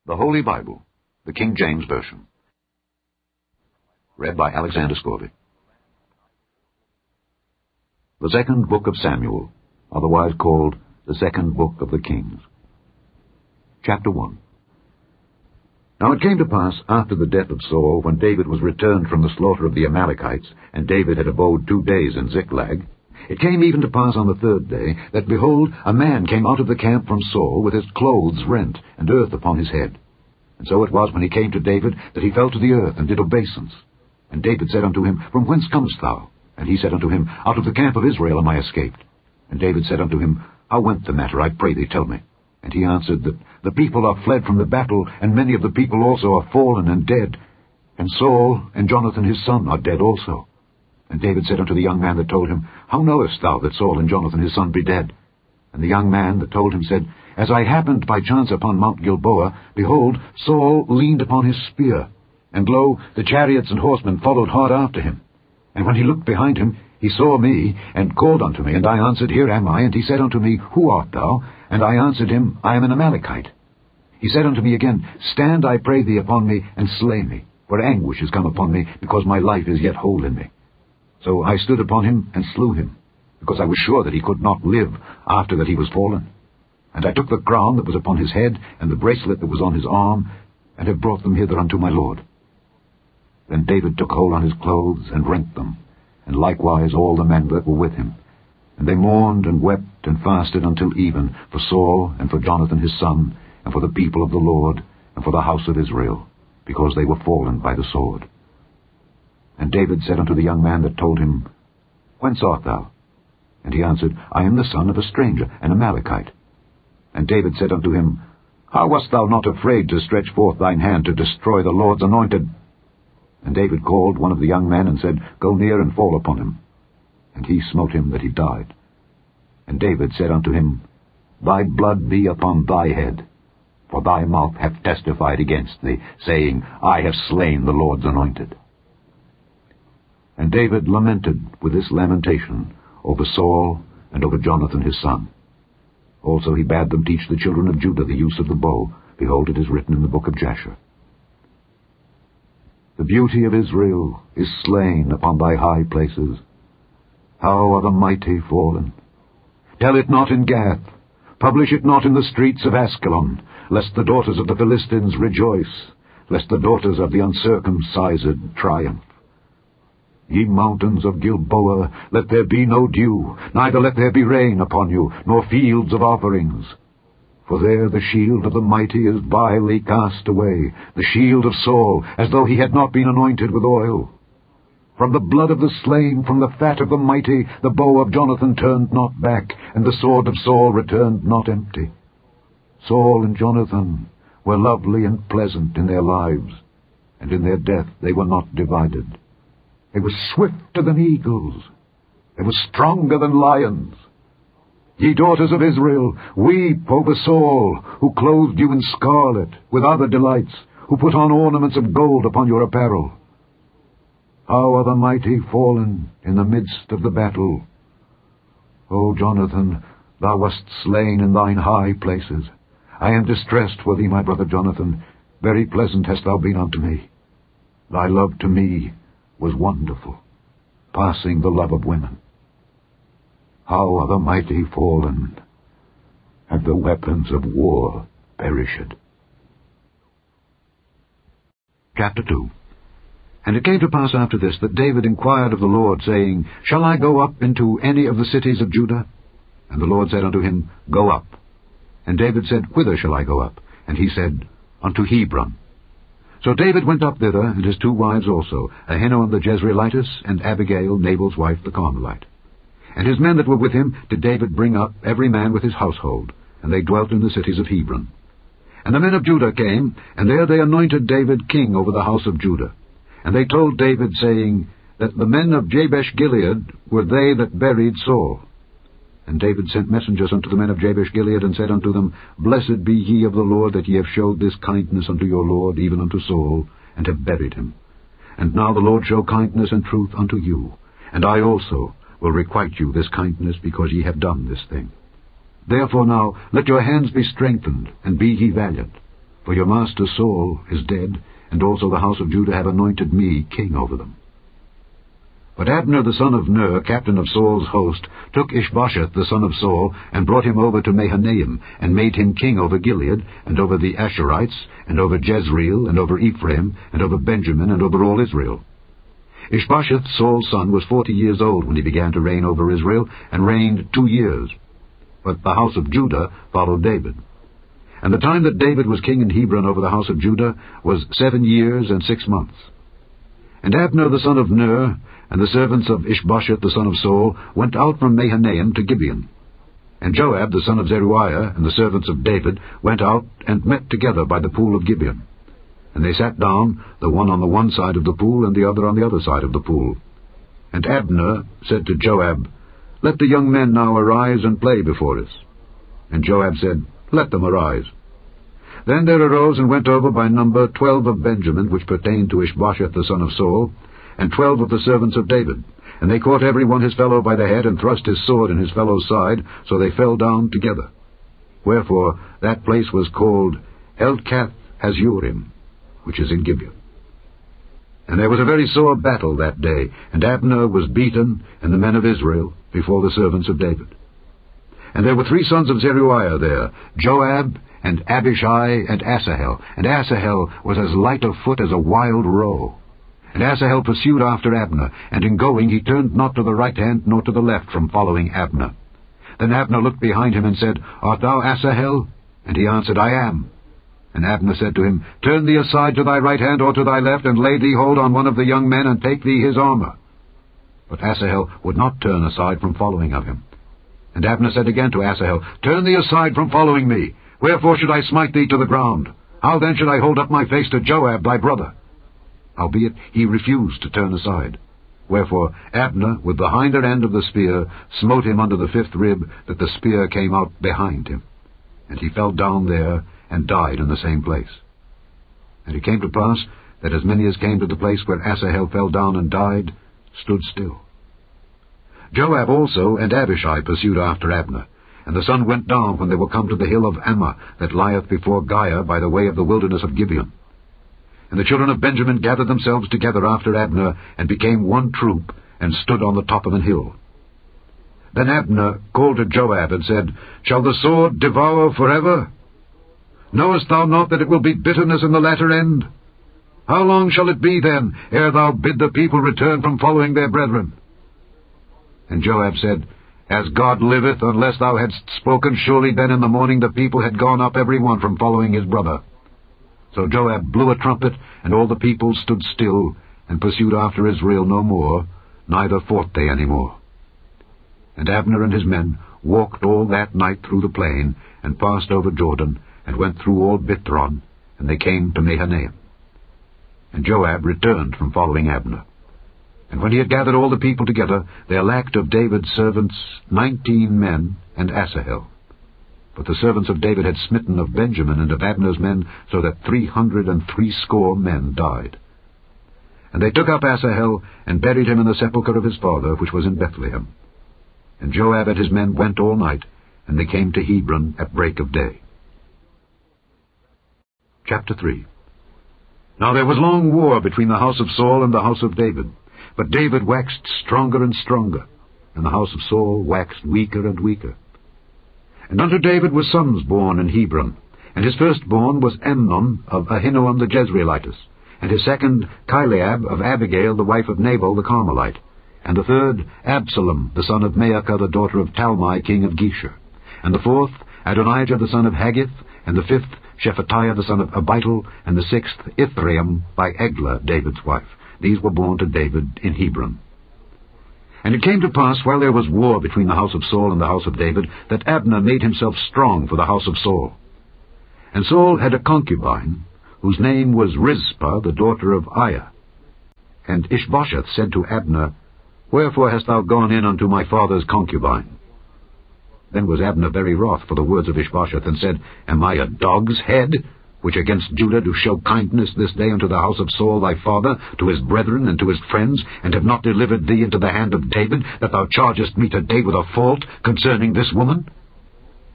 The Holy Bible, the King James Version. Read by Alexander Scourby. The Second Book of Samuel, otherwise called the Second Book of the Kings. Chapter 1. Now it came to pass, after the death of Saul, when David was returned from the slaughter of the Amalekites, and David had abode 2 days in Ziklag, it came even to pass on the 3rd day, that, behold, a man came out of the camp from Saul, with his clothes rent, and earth upon his head. And so it was, when he came to David, that he fell to the earth, and did obeisance. And David said unto him, From whence comest thou? And he said unto him, Out of the camp of Israel am I escaped. And David said unto him, How went the matter? I pray thee, tell me. And he answered, That the people are fled from the battle, and many of the people also are fallen and dead. And Saul and Jonathan his son are dead also. And David said unto the young man that told him, How knowest thou that Saul and Jonathan his son be dead? And the young man that told him said, As I happened by chance upon Mount Gilboa, behold, Saul leaned upon his spear, and lo, the chariots and horsemen followed hard after him. And when he looked behind him, he saw me, and called unto me, and I answered, Here am I. And he said unto me, Who art thou? And I answered him, I am an Amalekite. He said unto me again, Stand, I pray thee, upon me, and slay me, for anguish is come upon me, because my life is yet whole in me. So I stood upon him, and slew him, because I was sure that he could not live after that he was fallen. And I took the crown that was upon his head, and the bracelet that was on his arm, and have brought them hither unto my lord. Then David took hold on his clothes, and rent them, and likewise all the men that were with him. And they mourned and wept and fasted until even, for Saul and for Jonathan his son, and for the people of the Lord, and for the house of Israel, because they were fallen by the sword. And David said unto the young man that told him, Whence art thou? And he answered, I am the son of a stranger, an Amalekite. And David said unto him, How wast thou not afraid to stretch forth thine hand to destroy the Lord's anointed? And David called one of the young men, and said, Go near and fall upon him. And he smote him that he died. And David said unto him, Thy blood be upon thy head, for thy mouth hath testified against thee, saying, I have slain the Lord's anointed. And David lamented with this lamentation over Saul and over Jonathan his son. Also he bade them teach the children of Judah the use of the bow. Behold, it is written in the book of Jasher. The beauty of Israel is slain upon thy high places. How are the mighty fallen! Tell it not in Gath, publish it not in the streets of Askelon, lest the daughters of the Philistines rejoice, lest the daughters of the uncircumcised triumph. Ye mountains of Gilboa, let there be no dew, neither let there be rain upon you, nor fields of offerings. For there the shield of the mighty is vilely cast away, the shield of Saul, as though he had not been anointed with oil. From the blood of the slain, from the fat of the mighty, the bow of Jonathan turned not back, and the sword of Saul returned not empty. Saul and Jonathan were lovely and pleasant in their lives, and in their death they were not divided. They were swifter than eagles. They were stronger than lions. Ye daughters of Israel, weep over Saul, who clothed you in scarlet, with other delights, who put on ornaments of gold upon your apparel. How are the mighty fallen in the midst of the battle! O Jonathan, thou wast slain in thine high places. I am distressed for thee, my brother Jonathan. Very pleasant hast thou been unto me. Thy love to me was wonderful, passing the love of women. How are the mighty fallen, and the weapons of war perished. Chapter 2. And it came to pass after this, that David inquired of the Lord, saying, Shall I go up into any of the cities of Judah? And the Lord said unto him, Go up. And David said, Whither shall I go up? And he said, Unto Hebron. So David went up thither, and his 2 wives also, Ahinoam the Jezreelitess, and Abigail, Nabal's wife, the Carmelite. And his men that were with him did David bring up, every man with his household, and they dwelt in the cities of Hebron. And the men of Judah came, and there they anointed David king over the house of Judah. And they told David, saying, that the men of Jabesh-Gilead were they that buried Saul. And David sent messengers unto the men of Jabesh-Gilead, and said unto them, Blessed be ye of the Lord, that ye have showed this kindness unto your Lord, even unto Saul, and have buried him. And now the Lord show kindness and truth unto you, and I also will requite you this kindness, because ye have done this thing. Therefore now let your hands be strengthened, and be ye valiant. For your master Saul is dead, and also the house of Judah have anointed me king over them. But Abner the son of Ner, captain of Saul's host, took Ishbosheth the son of Saul, and brought him over to Mahanaim, and made him king over Gilead, and over the Asherites, and over Jezreel, and over Ephraim, and over Benjamin, and over all Israel. Ishbosheth, Saul's son, was 40 years old when he began to reign over Israel, and reigned 2 years. But the house of Judah followed David. And the time that David was king in Hebron over the house of Judah was 7 years and 6 months. And Abner the son of Ner, and the servants of Ishbosheth the son of Saul, went out from Mahanaim to Gibeon. And Joab the son of Zeruiah, and the servants of David, went out and met together by the pool of Gibeon. And they sat down, the one on the one side of the pool, and the other on the other side of the pool. And Abner said to Joab, Let the young men now arise and play before us. And Joab said, Let them arise. Then there arose and went over by number 12 of Benjamin, which pertained to Ishbosheth the son of Saul, and 12 of the servants of David. And they caught every one his fellow by the head, and thrust his sword in his fellow's side, so they fell down together. Wherefore that place was called Elkath Hazurim, which is in Gibeon. And there was a very sore battle that day, and Abner was beaten, and the men of Israel, before the servants of David. And there were 3 sons of Zeruiah there, Joab, and Abishai, and Asahel. And Asahel was as light of foot as a wild roe. And Asahel pursued after Abner, and in going he turned not to the right hand nor to the left from following Abner. Then Abner looked behind him and said, Art thou Asahel? And he answered, I am. And Abner said to him, Turn thee aside to thy right hand or to thy left, and lay thee hold on one of the young men, and take thee his armor. But Asahel would not turn aside from following of him. And Abner said again to Asahel, Turn thee aside from following me. Wherefore should I smite thee to the ground? How then should I hold up my face to Joab thy brother? Howbeit he refused to turn aside. Wherefore Abner, with the hinder end of the spear, smote him under the 5th rib, that the spear came out behind him. And he fell down there, and died in the same place. And it came to pass, that as many as came to the place where Asahel fell down and died, stood still. Joab also and Abishai pursued after Abner. And the sun went down when they were come to the hill of Ammah, that lieth before Giah by the way of the wilderness of Gibeon. And the children of Benjamin gathered themselves together after Abner, and became one troop, and stood on the top of an hill. Then Abner called to Joab, and said, Shall the sword devour forever? Knowest thou not that it will be bitterness in the latter end? How long shall it be then, ere thou bid the people return from following their brethren? And Joab said, As God liveth, unless thou hadst spoken, surely then in the morning the people had gone up every one from following his brother. So Joab blew a trumpet, and all the people stood still, and pursued after Israel no more, neither fought they any more. And Abner and his men walked all that night through the plain, and passed over Jordan, and went through all Bithron, and they came to Mahanaim. And Joab returned from following Abner. And when he had gathered all the people together, there lacked of David's servants 19 men and Asahel. But the servants of David had smitten of Benjamin and of Abner's men, so that 360 men died. And they took up Asahel, and buried him in the sepulchre of his father, which was in Bethlehem. And Joab and his men went all night, and they came to Hebron at break of day. Chapter 3. Now there was long war between the house of Saul and the house of David. But David waxed stronger and stronger, and the house of Saul waxed weaker and weaker. And unto David were sons born in Hebron, and his firstborn was Amnon of Ahinoam the Jezreelitess, and his second Chileab of Abigail the wife of Nabal the Carmelite, and the third Absalom the son of Maacah the daughter of Talmai king of Geshur, and the fourth Adonijah the son of Haggith, and the fifth Shephatiah the son of Abital, and the sixth Ithream by Eglah David's wife. These were born to David in Hebron. And it came to pass, while there was war between the house of Saul and the house of David, that Abner made himself strong for the house of Saul. And Saul had a concubine, whose name was Rizpah, the daughter of Aiah. And Ishbosheth said to Abner, Wherefore hast thou gone in unto my father's concubine? Then was Abner very wroth for the words of Ishbosheth, and said, Am I a dog's head, which against Judah do show kindness this day unto the house of Saul thy father, to his brethren and to his friends, and have not delivered thee into the hand of David, that thou chargest me today with a fault concerning this woman?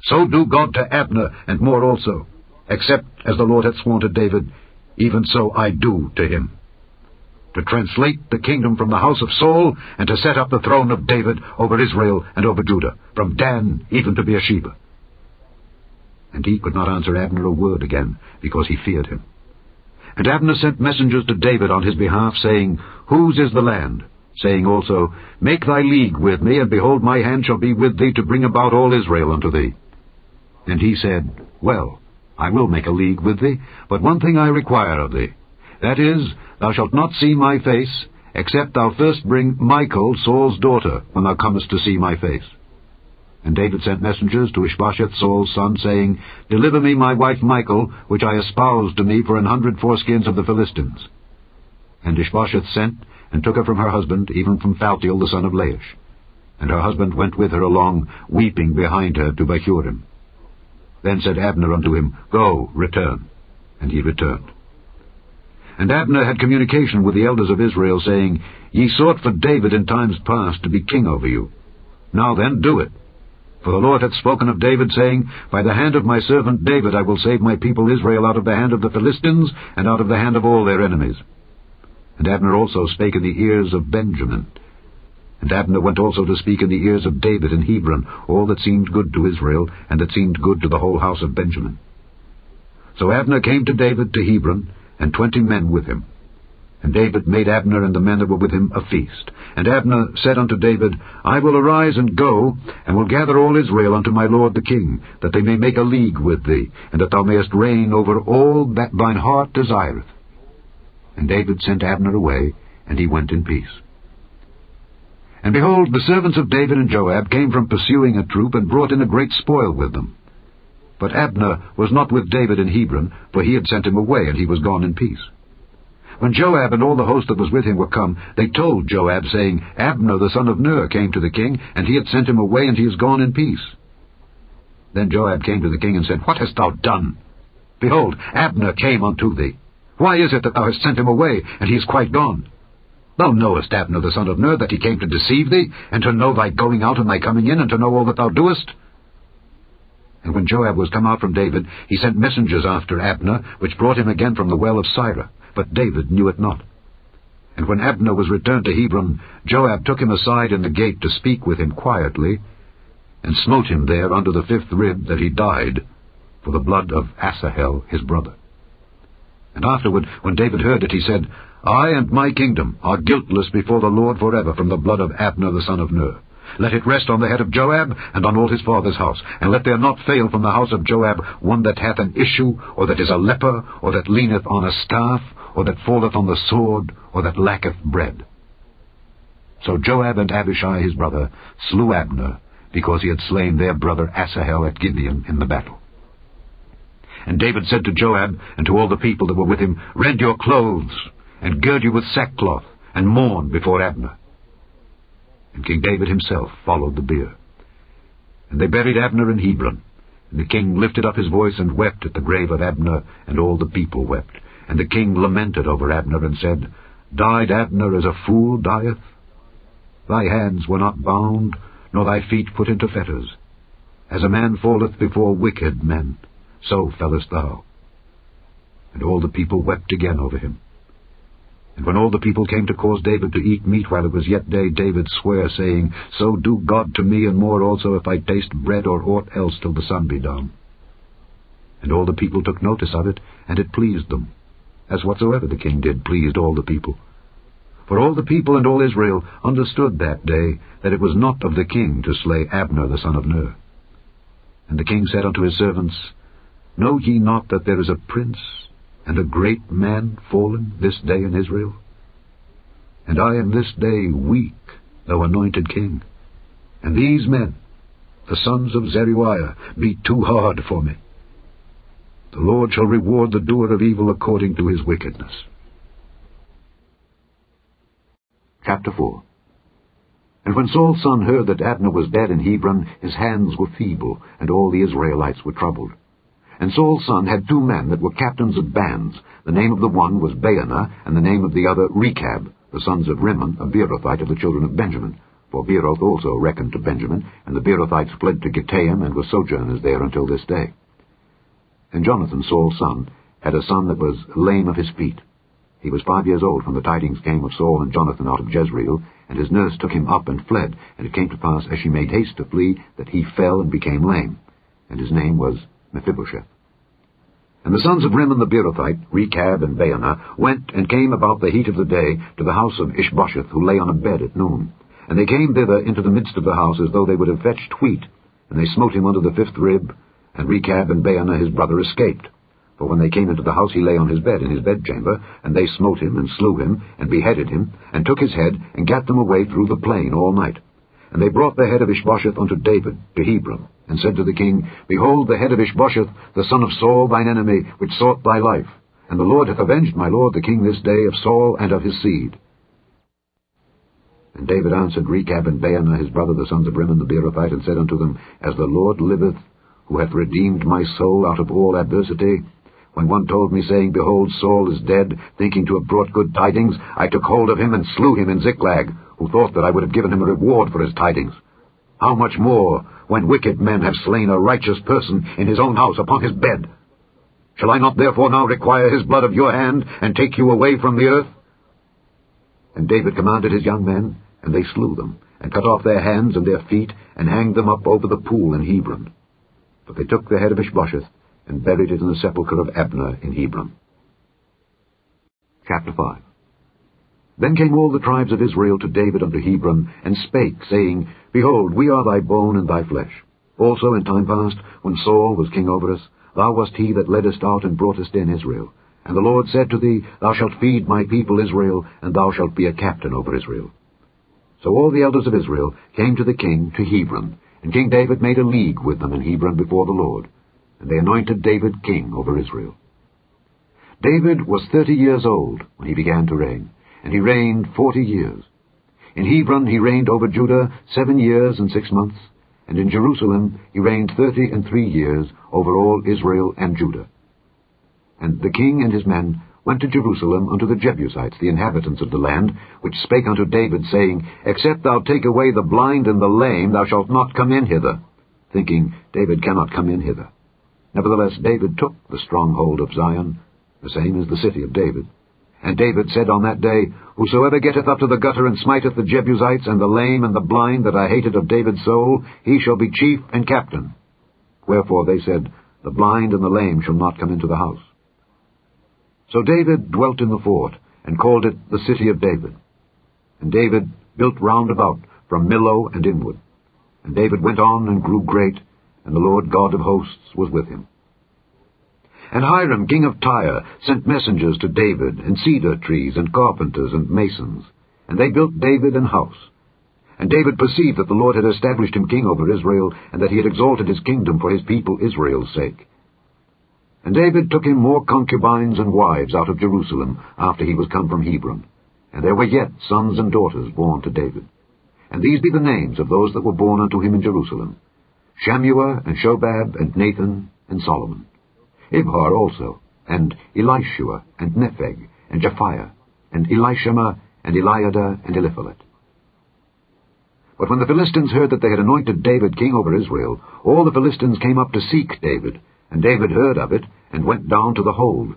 So do God to Abner, and more also. except as the Lord hath sworn to David, even so I do to him, to translate the kingdom from the house of Saul, and to set up the throne of David over Israel and over Judah, from Dan even to Beersheba. And he could not answer Abner a word again, because he feared him. And Abner sent messengers to David on his behalf, saying, Whose is the land? Saying also, Make thy league with me, and behold, my hand shall be with thee to bring about all Israel unto thee. And he said, Well, I will make a league with thee, but one thing I require of thee, that is, thou shalt not see my face, except thou first bring Michal, Saul's daughter, when thou comest to see my face. And David sent messengers to Ishbosheth, Saul's son, saying, Deliver me my wife Michal, which I espoused to me for 100 foreskins of the Philistines. And Ishbosheth sent, and took her from her husband, even from Phaltiel the son of Laish. And her husband went with her along, weeping behind her to Bahurim. Then said Abner unto him, Go, return. And he returned. And Abner had communication with the elders of Israel, saying, Ye sought for David in times past to be king over you. Now then, do it. For the Lord hath spoken of David, saying, By the hand of my servant David I will save my people Israel out of the hand of the Philistines, and out of the hand of all their enemies. And Abner also spake in the ears of Benjamin. And Abner went also to speak in the ears of David in Hebron, all that seemed good to Israel, and that seemed good to the whole house of Benjamin. So Abner came to David to Hebron, and 20 men with him. And David made Abner and the men that were with him a feast. And Abner said unto David, I will arise and go, and will gather all Israel unto my lord the king, that they may make a league with thee, and that thou mayest reign over all that thine heart desireth. And David sent Abner away, and he went in peace. And behold, the servants of David and Joab came from pursuing a troop, and brought in a great spoil with them. But Abner was not with David in Hebron, for he had sent him away, and he was gone in peace. When Joab and all the host that was with him were come, they told Joab, saying, Abner the son of Ner came to the king, and he had sent him away, and he is gone in peace. Then Joab came to the king and said, What hast thou done? Behold, Abner came unto thee. Why is it that thou hast sent him away, and he is quite gone? Thou knowest Abner the son of Ner, that he came to deceive thee, and to know thy going out and thy coming in, and to know all that thou doest. And when Joab was come out from David, he sent messengers after Abner, which brought him again from the well of Sirah. But David knew it not. And when Abner was returned to Hebron, Joab took him aside in the gate to speak with him quietly, and smote him there under the 5th rib, that he died, for the blood of Asahel his brother. And afterward, when David heard it, he said, I and my kingdom are guiltless before the Lord forever from the blood of Abner the son of Ner. Let it rest on the head of Joab, and on all his father's house. And let there not fail from the house of Joab one that hath an issue, or that is a leper, or that leaneth on a staff, or that falleth on the sword, or that lacketh bread. So Joab and Abishai his brother slew Abner, because he had slain their brother Asahel at Gibeon in the battle. And David said to Joab and to all the people that were with him, Rend your clothes, and gird you with sackcloth, and mourn before Abner. And King David himself followed the bier. And they buried Abner in Hebron. And the king lifted up his voice and wept at the grave of Abner, and all the people wept. And the king lamented over Abner, and said, Died Abner as a fool dieth? Thy hands were not bound, nor thy feet put into fetters. As a man falleth before wicked men, so fellest thou. And all the people wept again over him. And when all the people came to cause David to eat meat while it was yet day, David sware, saying, So do God to me, and more also, if I taste bread or aught else till the sun be down. And all the people took notice of it, and it pleased them, as whatsoever the king did pleased all the people. For all the people and all Israel understood that day that it was not of the king to slay Abner the son of Ner. And the king said unto his servants, Know ye not that there is a prince and a great man fallen this day in Israel? And I am this day weak, though anointed king. And these men, the sons of Zeruiah, be too hard for me. The Lord shall reward the doer of evil according to his wickedness. Chapter 4. And when Saul's son heard that Abner was dead in Hebron, his hands were feeble, and all the Israelites were troubled. And Saul's son had 2 men that were captains of bands. The name of the one was Baanah, and the name of the other Rechab, the sons of Rimmon, a Beerothite of the children of Benjamin. For Beeroth also reckoned to Benjamin, and the Beerothites fled to Gittaim, and were sojourners there until this day. And Jonathan, Saul's son, had a son that was lame of his feet. He was 5 years old when the tidings came of Saul and Jonathan out of Jezreel, and his nurse took him up and fled. And it came to pass, as she made haste to flee, that he fell and became lame. And his name was Mephibosheth. And the sons of Rimmon the Beerothite, Rechab and Baanah, went and came about the heat of the day to the house of Ishbosheth, who lay on a bed at noon. And they came thither into the midst of the house, as though they would have fetched wheat. And they smote him under the 5th rib, and Rechab and Baanah his brother escaped. For when they came into the house, he lay on his bed in his bedchamber, and they smote him, and slew him, and beheaded him, and took his head, and gat them away through the plain all night. And they brought the head of Ishbosheth unto David, to Hebron, and said to the king, Behold, the head of Ishbosheth, the son of Saul thine enemy, which sought thy life. And the Lord hath avenged my lord the king this day of Saul and of his seed. And David answered Rechab and Baanah his brother, the sons of Rimmon the Beerothite, and said unto them, As the Lord liveth, who hath redeemed my soul out of all adversity, when one told me, saying, Behold, Saul is dead, thinking to have brought good tidings, I took hold of him and slew him in Ziklag, who thought that I would have given him a reward for his tidings. How much more, when wicked men have slain a righteous person in his own house upon his bed? Shall I not therefore now require his blood of your hand, and take you away from the earth? And David commanded his young men, and they slew them, and cut off their hands and their feet, and hanged them up over the pool in Hebron. But they took the head of Ishbosheth, and buried it in the sepulchre of Abner in Hebron. Chapter 5. Then came all the tribes of Israel to David unto Hebron, and spake, saying, Behold, we are thy bone and thy flesh. Also in time past, when Saul was king over us, thou wast he that leddest out and broughtest in Israel. And the Lord said to thee, Thou shalt feed my people Israel, and thou shalt be a captain over Israel. So all the elders of Israel came to the king to Hebron, and King David made a league with them in Hebron before the Lord. And they anointed David king over Israel. David was 30 years old when he began to reign, and he reigned 40 years. In Hebron he reigned over Judah 7 years and 6 months, and in Jerusalem he reigned 33 years over all Israel and Judah. And the king and his men went to Jerusalem unto the Jebusites, the inhabitants of the land, which spake unto David, saying, Except thou take away the blind and the lame, thou shalt not come in hither, thinking, David cannot come in hither. Nevertheless David took the stronghold of Zion, the same is the city of David. And David said on that day, Whosoever getteth up to the gutter and smiteth the Jebusites and the lame and the blind that I hated of David's soul, he shall be chief and captain. Wherefore they said, The blind and the lame shall not come into the house. So David dwelt in the fort, and called it the city of David. And David built round about, from Millo and inward. And David went on and grew great, and the Lord God of hosts was with him. And Hiram king of Tyre sent messengers to David, and cedar trees, and carpenters, and masons. And they built David an house. And David perceived that the Lord had established him king over Israel, and that he had exalted his kingdom for his people Israel's sake. And David took him more concubines and wives out of Jerusalem, after he was come from Hebron. And there were yet sons and daughters born to David. And these be the names of those that were born unto him in Jerusalem: Shammua, and Shobab, and Nathan, and Solomon. Ibhar also, and Elishua, and Nepheg, and Japhiah, and Elishama, and Eliada, and Eliphalet. But when the Philistines heard that they had anointed David king over Israel, all the Philistines came up to seek David, and David heard of it, and went down to the hold.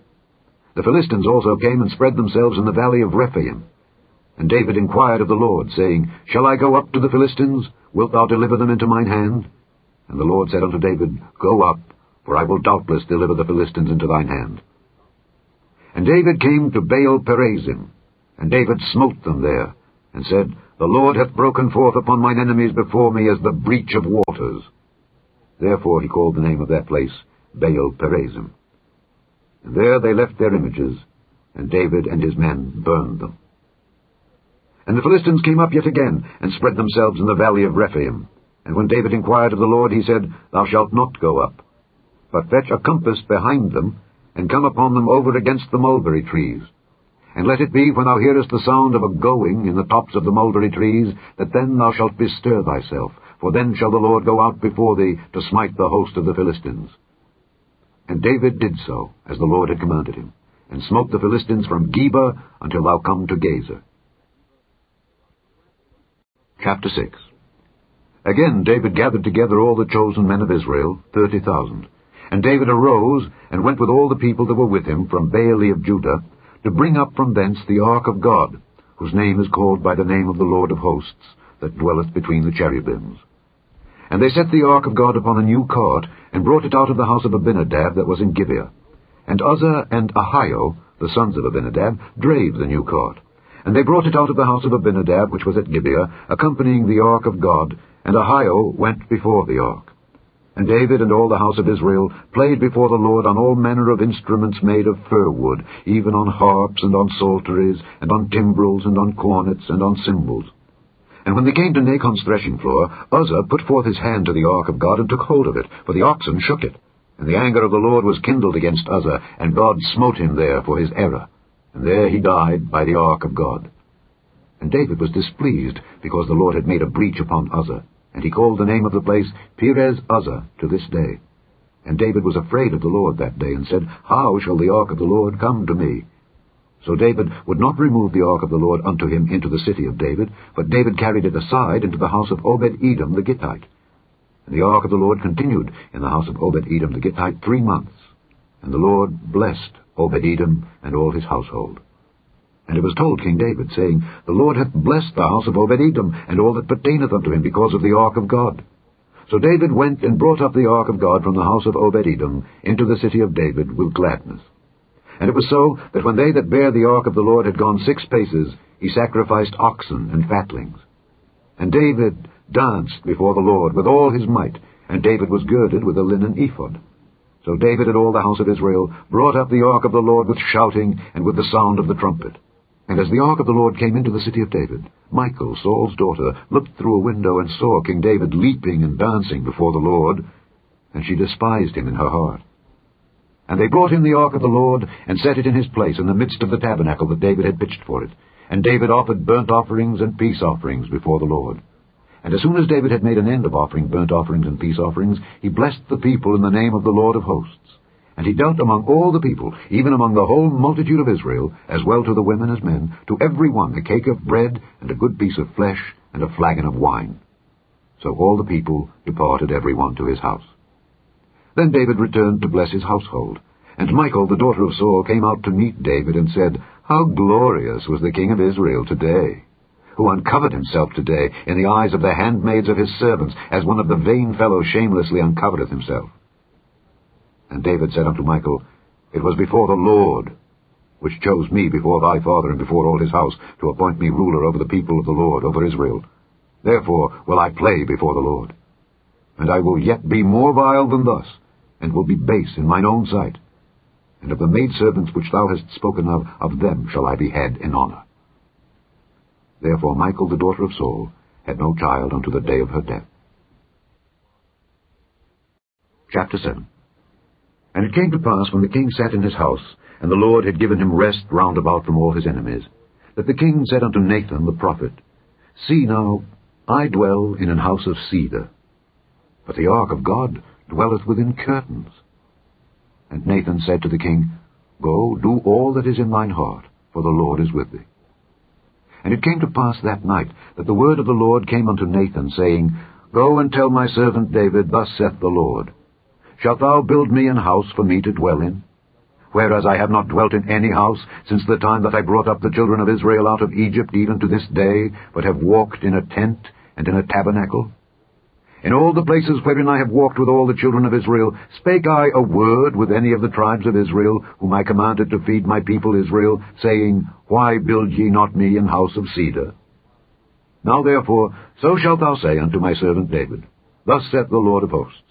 The Philistines also came and spread themselves in the valley of Rephaim. And David inquired of the Lord, saying, Shall I go up to the Philistines? Wilt thou deliver them into mine hand? And the Lord said unto David, Go up, for I will doubtless deliver the Philistines into thine hand. And David came to Baal Perazim, and David smote them there, and said, The Lord hath broken forth upon mine enemies before me as the breach of waters. Therefore he called the name of that place Baal Perazim. And there they left their images, and David and his men burned them. And the Philistines came up yet again, and spread themselves in the valley of Rephaim. And when David inquired of the Lord, he said, Thou shalt not go up, but fetch a compass behind them, and come upon them over against the mulberry trees. And let it be, when thou hearest the sound of a going in the tops of the mulberry trees, that then thou shalt bestir thyself, for then shall the Lord go out before thee to smite the host of the Philistines. And David did so, as the Lord had commanded him, and smote the Philistines from Geba until thou come to Gazer. Chapter 6. Again David gathered together all the chosen men of Israel, 30,000. And David arose, and went with all the people that were with him from Baale of Judah, to bring up from thence the ark of God, whose name is called by the name of the Lord of hosts, that dwelleth between the cherubims. And they set the ark of God upon a new cart, and brought it out of the house of Abinadab that was in Gibeah. And Uzzah and Ahio, the sons of Abinadab, drave the new cart. And they brought it out of the house of Abinadab, which was at Gibeah, accompanying the ark of God, and Ahio went before the ark. And David and all the house of Israel played before the Lord on all manner of instruments made of fir wood, even on harps and on psalteries, and on timbrels, and on cornets, and on cymbals. And when they came to Nachon's threshing floor, Uzzah put forth his hand to the ark of God, and took hold of it, for the oxen shook it. And the anger of the Lord was kindled against Uzzah, and God smote him there for his error. And there he died by the ark of God. And David was displeased, because the Lord had made a breach upon Uzzah. And he called the name of the place Perez Uzzah to this day. And David was afraid of the Lord that day, and said, How shall the ark of the Lord come to me? So David would not remove the ark of the Lord unto him into the city of David, but David carried it aside into the house of Obed-Edom the Gittite. And the ark of the Lord continued in the house of Obed-Edom the Gittite 3 months. And the Lord blessed Obed-Edom and all his household. And it was told King David, saying, The Lord hath blessed the house of Obed-Edom, and all that pertaineth unto him, because of the ark of God. So David went and brought up the ark of God from the house of Obed-Edom into the city of David with gladness. And it was so, that when they that bare the ark of the Lord had gone 6 paces, he sacrificed oxen and fatlings. And David danced before the Lord with all his might, and David was girded with a linen ephod. So David and all the house of Israel brought up the ark of the Lord with shouting and with the sound of the trumpet. And as the ark of the Lord came into the city of David, Michal, Saul's daughter, looked through a window and saw King David leaping and dancing before the Lord, and she despised him in her heart. And they brought him the ark of the Lord, and set it in his place in the midst of the tabernacle that David had pitched for it. And David offered burnt offerings and peace offerings before the Lord. And as soon as David had made an end of offering burnt offerings and peace offerings, he blessed the people in the name of the Lord of hosts. And he dealt among all the people, even among the whole multitude of Israel, as well to the women as men, to every one a cake of bread, and a good piece of flesh, and a flagon of wine. So all the people departed every one to his house. Then David returned to bless his household. And Michal, the daughter of Saul, came out to meet David, and said, How glorious was the king of Israel today, who uncovered himself today in the eyes of the handmaids of his servants, as one of the vain fellows shamelessly uncovereth himself. And David said unto Michal, It was before the Lord, which chose me before thy father and before all his house, to appoint me ruler over the people of the Lord, over Israel. Therefore will I play before the Lord. And I will yet be more vile than thus, and will be base in mine own sight. And of the maidservants which thou hast spoken of them shall I be head in honour. Therefore Michal, the daughter of Saul, had no child unto the day of her death. Chapter 7. And it came to pass, when the king sat in his house, and the Lord had given him rest round about from all his enemies, that the king said unto Nathan the prophet, See now, I dwell in an house of cedar, but the ark of God dwelleth within curtains. And Nathan said to the king, Go, do all that is in thine heart, for the Lord is with thee. And it came to pass that night, that the word of the Lord came unto Nathan, saying, Go and tell my servant David, Thus saith the Lord, Shalt thou build me an house for me to dwell in? Whereas I have not dwelt in any house since the time that I brought up the children of Israel out of Egypt even to this day, but have walked in a tent and in a tabernacle? In all the places wherein I have walked with all the children of Israel, spake I a word with any of the tribes of Israel, whom I commanded to feed my people Israel, saying, Why build ye not me an house of cedar? Now therefore, so shalt thou say unto my servant David, Thus saith the Lord of hosts,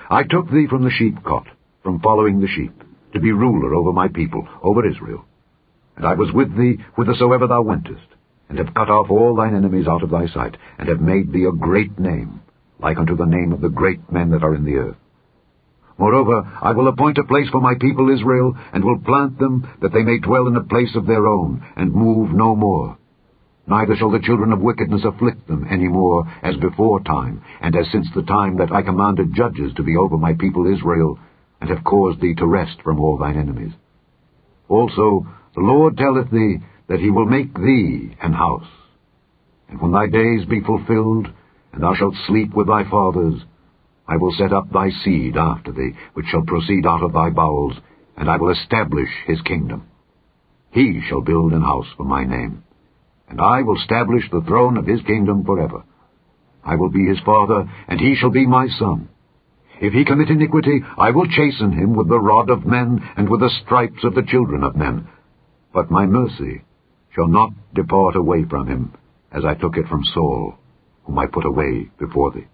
I took thee from the sheepcot, from following the sheep, to be ruler over my people, over Israel. And I was with thee whithersoever thou wentest, and have cut off all thine enemies out of thy sight, and have made thee a great name, like unto the name of the great men that are in the earth. Moreover, I will appoint a place for my people Israel, and will plant them, that they may dwell in a place of their own, and move no more. Neither shall the children of wickedness afflict them any more, as before time, and as since the time that I commanded judges to be over my people Israel, and have caused thee to rest from all thine enemies. Also the Lord telleth thee that he will make thee an house. And when thy days be fulfilled, and thou shalt sleep with thy fathers, I will set up thy seed after thee, which shall proceed out of thy bowels, and I will establish his kingdom. He shall build an house for my name, and I will establish the throne of his kingdom forever. I will be his father, and he shall be my son. If he commit iniquity, I will chasten him with the rod of men, and with the stripes of the children of men. But my mercy shall not depart away from him, as I took it from Saul, whom I put away before thee.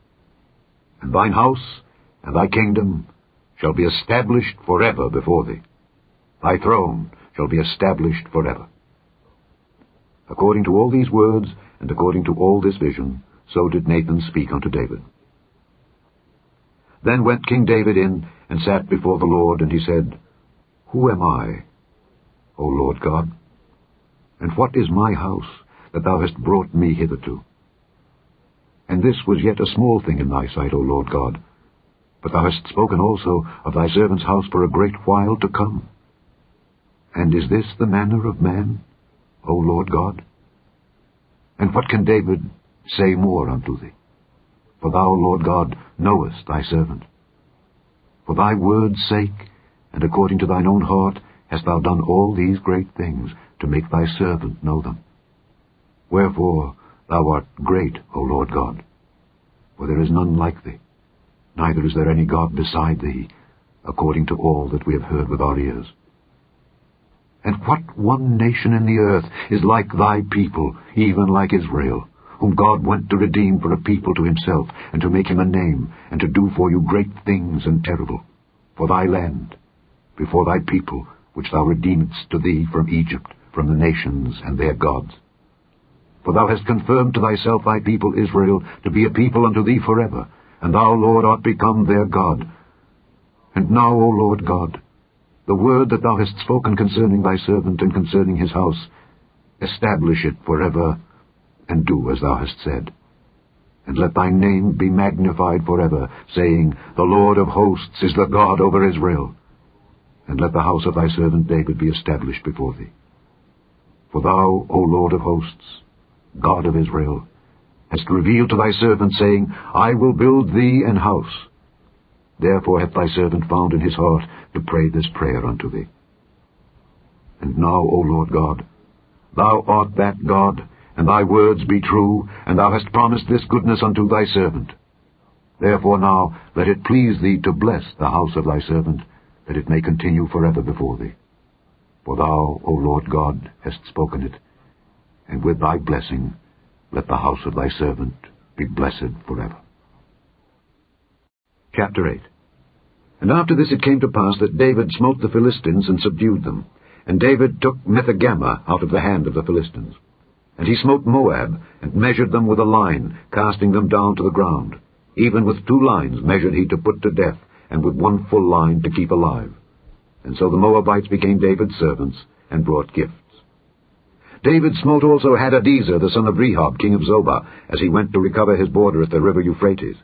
And thine house and thy kingdom shall be established forever before thee. Thy throne shall be established forever. According to all these words, and according to all this vision, so did Nathan speak unto David. Then went King David in, and sat before the Lord, and he said, Who am I, O Lord God? And what is my house, that thou hast brought me hitherto? And this was yet a small thing in thy sight, O Lord God. But thou hast spoken also of thy servant's house for a great while to come. And is this the manner of man, O Lord God? And what can David say more unto thee? For thou, Lord God, knowest thy servant. For thy word's sake, and according to thine own heart, hast thou done all these great things, to make thy servant know them. Wherefore thou art great, O Lord God, for there is none like thee, neither is there any God beside thee, according to all that we have heard with our ears. And what one nation in the earth is like thy people, even like Israel, whom God went to redeem for a people to himself, and to make him a name, and to do for you great things and terrible, for thy land, before thy people, which thou redeemedst to thee from Egypt, from the nations and their gods. For thou hast confirmed to thyself thy people Israel to be a people unto thee forever, and thou, Lord, art become their God. And now, O Lord God, the word that thou hast spoken concerning thy servant and concerning his house, establish it forever, and do as thou hast said. And let thy name be magnified forever, saying, The Lord of hosts is the God over Israel. And let the house of thy servant David be established before thee. For thou, O Lord of hosts, God of Israel, hast revealed to thy servant, saying, I will build thee an house. Therefore hath thy servant found in his heart to pray this prayer unto thee. And now, O Lord God, thou art that God, and thy words be true, and thou hast promised this goodness unto thy servant. Therefore now let it please thee to bless the house of thy servant, that it may continue forever before thee. For thou, O Lord God, hast spoken it, and with thy blessing let the house of thy servant be blessed forever. Chapter 8. And after this it came to pass that David smote the Philistines and subdued them. And David took Methegama out of the hand of the Philistines. And he smote Moab, and measured them with a line, casting them down to the ground. Even with 2 lines measured he to put to death, and with 1 full line to keep alive. And so the Moabites became David's servants, and brought gifts. David smote also Hadadezer, the son of Rehob, king of Zobah, as he went to recover his border at the river Euphrates.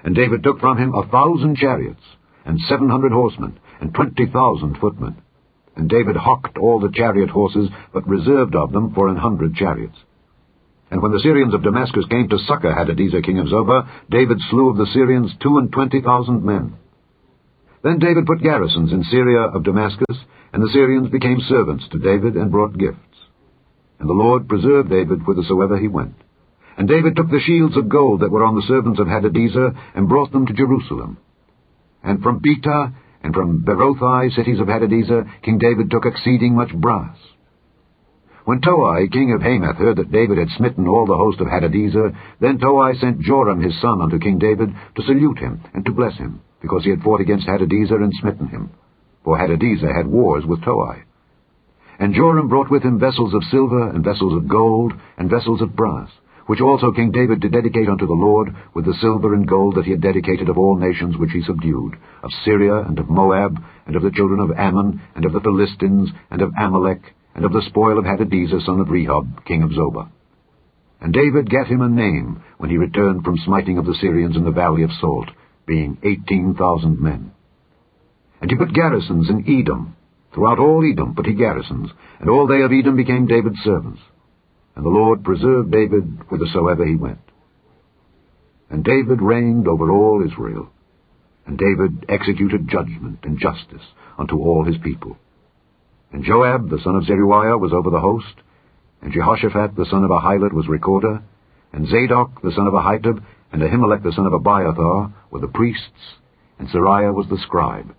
And David took from him 1,000 chariots, and 700 horsemen, and 20,000 footmen. And David hocked all the chariot horses, but reserved of them for 100 chariots. And when the Syrians of Damascus came to succor Hadadezer king of Zobah, David slew of the Syrians 22,000 men. Then David put garrisons in Syria of Damascus, and the Syrians became servants to David, and brought gifts. And the Lord preserved David whithersoever he went. And David took the shields of gold that were on the servants of Hadadezer, and brought them to Jerusalem. And from Betah, and from Berothai, cities of Hadadezer, King David took exceeding much brass. When Toi, king of Hamath, heard that David had smitten all the host of Hadadezer, then Toi sent Joram his son unto King David to salute him and to bless him, because he had fought against Hadadezer and smitten him. For Hadadezer had wars with Toi. And Joram brought with him vessels of silver, and vessels of gold, and vessels of brass, which also King David did dedicate unto the Lord, with the silver and gold that he had dedicated of all nations which he subdued, of Syria, and of Moab, and of the children of Ammon, and of the Philistines, and of Amalek, and of the spoil of Hadadezer son of Rehob, king of Zobah. And David gave him a name when he returned from smiting of the Syrians in the valley of Salt, being 18,000 men. And he put garrisons in Edom. Throughout all Edom put he garrisons, and all they of Edom became David's servants. And the Lord preserved David whithersoever he went. And David reigned over all Israel And David executed judgment and justice unto all his people. And Joab the son of Zeruiah was over the host, and Jehoshaphat the son of Ahilud was recorder, and Zadok the son of Ahitub, and Ahimelech the son of Abiathar were the priests, and Sariah was the scribe,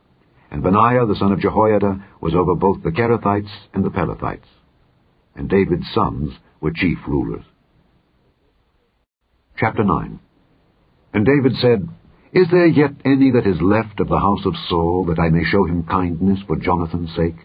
and Benaiah the son of Jehoiada was over both the Kerethites and the Pelethites. And David's sons were chief rulers. Chapter 9. And David said, Is there yet any that is left of the house of Saul, that I may show him kindness for Jonathan's sake?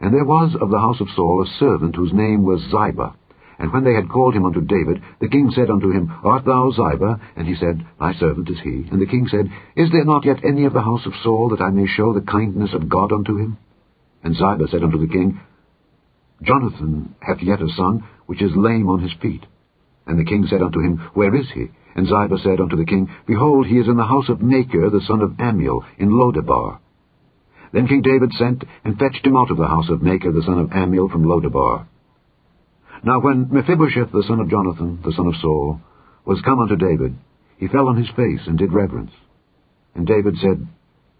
And there was of the house of Saul a servant whose name was Ziba. And when they had called him unto David, the king said unto him, Art thou Ziba? And he said, Thy servant is he. And the king said, Is there not yet any of the house of Saul, that I may show the kindness of God unto him? And Ziba said unto the king, Jonathan hath yet a son, which is lame on his feet. And the king said unto him, Where is he? And Ziba said unto the king, Behold, he is in the house of Machir the son of Ammiel, in Lodebar. Then King David sent and fetched him out of the house of Machir the son of Ammiel from Lodebar. Now when Mephibosheth the son of Jonathan, the son of Saul, was come unto David, he fell on his face and did reverence. And David said,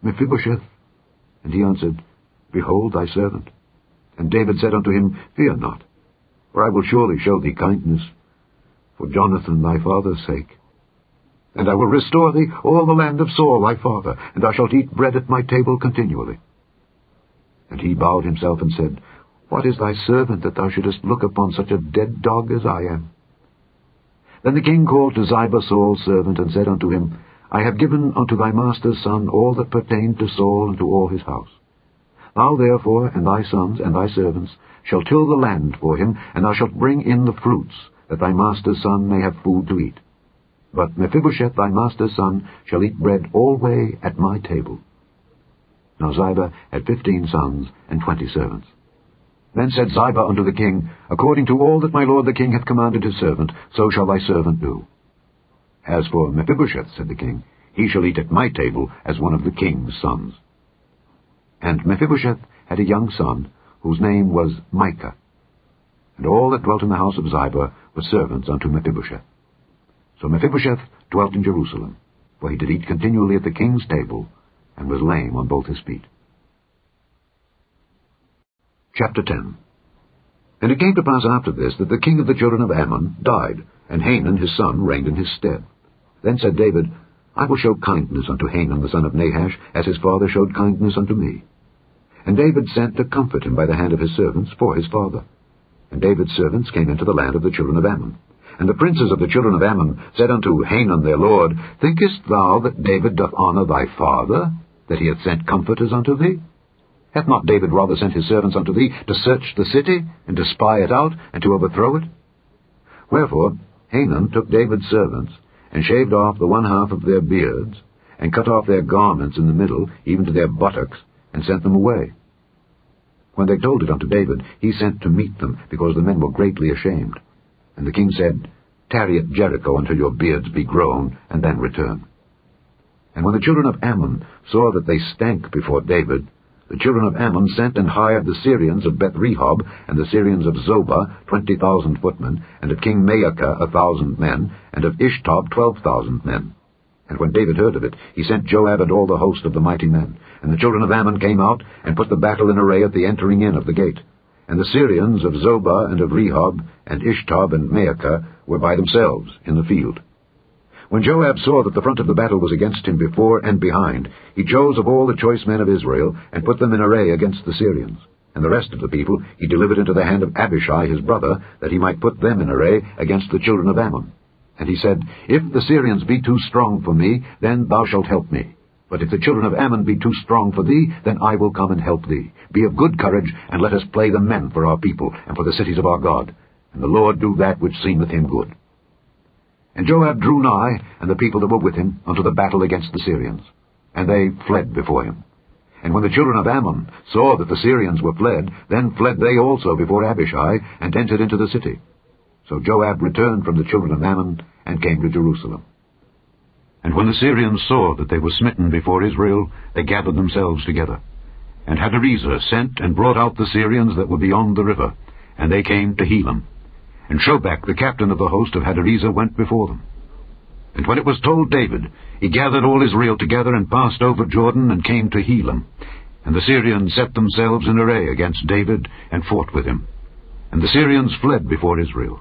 Mephibosheth? And he answered, Behold thy servant. And David said unto him, Fear not, for I will surely show thee kindness, for Jonathan thy father's sake. And I will restore thee all the land of Saul thy father, and thou shalt eat bread at my table continually. And he bowed himself and said, What is thy servant, that thou shouldest look upon such a dead dog as I am? Then the king called to Ziba Saul's servant, and said unto him, I have given unto thy master's son all that pertained to Saul and to all his house. Thou therefore and thy sons and thy servants shall till the land for him, and thou shalt bring in the fruits, that thy master's son may have food to eat. But Mephibosheth thy master's son shall eat bread alway at my table. Now Ziba had 15 sons and 20 servants. Then said Ziba unto the king, According to all that my lord the king hath commanded his servant, so shall thy servant do. As for Mephibosheth, said the king, he shall eat at my table as one of the king's sons. And Mephibosheth had a young son, whose name was Micah. And all that dwelt in the house of Ziba were servants unto Mephibosheth. So Mephibosheth dwelt in Jerusalem, for he did eat continually at the king's table, and was lame on both his feet. Chapter 10. And it came to pass after this, that the king of the children of Ammon died, and Hanun his son reigned in his stead. Then said David, I will show kindness unto Hanun the son of Nahash, as his father showed kindness unto me. And David sent to comfort him by the hand of his servants for his father. And David's servants came into the land of the children of Ammon. And the princes of the children of Ammon said unto Hanun their lord, Thinkest thou that David doth honour thy father, that he hath sent comforters unto thee? Hath not David rather sent his servants unto thee to search the city, and to spy it out, and to overthrow it? Wherefore Hanun took David's servants, and shaved off the one half of their beards, and cut off their garments in the middle, even to their buttocks, and sent them away. When they told it unto David, he sent to meet them, because the men were greatly ashamed. And the king said, Tarry at Jericho until your beards be grown, and then return. And when the children of Ammon saw that they stank before David, the children of Ammon sent and hired the Syrians of Beth-rehob, and the Syrians of Zobah 20,000 footmen, and of King Maacah 1,000 men, and of Ishtob 12,000 men. And when David heard of it, he sent Joab and all the host of the mighty men. And the children of Ammon came out, and put the battle in array at the entering in of the gate. And the Syrians of Zobah and of Rehob, and Ishtob and Maacah, were by themselves in the field. When Joab saw that the front of the battle was against him before and behind, he chose of all the choice men of Israel, and put them in array against the Syrians. And the rest of the people he delivered into the hand of Abishai his brother, that he might put them in array against the children of Ammon. And he said, If the Syrians be too strong for me, then thou shalt help me. But if the children of Ammon be too strong for thee, then I will come and help thee. Be of good courage, and let us play the men for our people, and for the cities of our God. And the Lord do that which seemeth him good. And Joab drew nigh, and the people that were with him, unto the battle against the Syrians. And they fled before him. And when the children of Ammon saw that the Syrians were fled, then fled they also before Abishai, and entered into the city. So Joab returned from the children of Ammon, and came to Jerusalem. And when the Syrians saw that they were smitten before Israel, they gathered themselves together. And Hadarezer sent and brought out the Syrians that were beyond the river, and they came to Helam. And Shobach, the captain of the host of Hadarezer, went before them. And when it was told David, he gathered all Israel together and passed over Jordan and came to Helam. And the Syrians set themselves in array against David and fought with him. And the Syrians fled before Israel.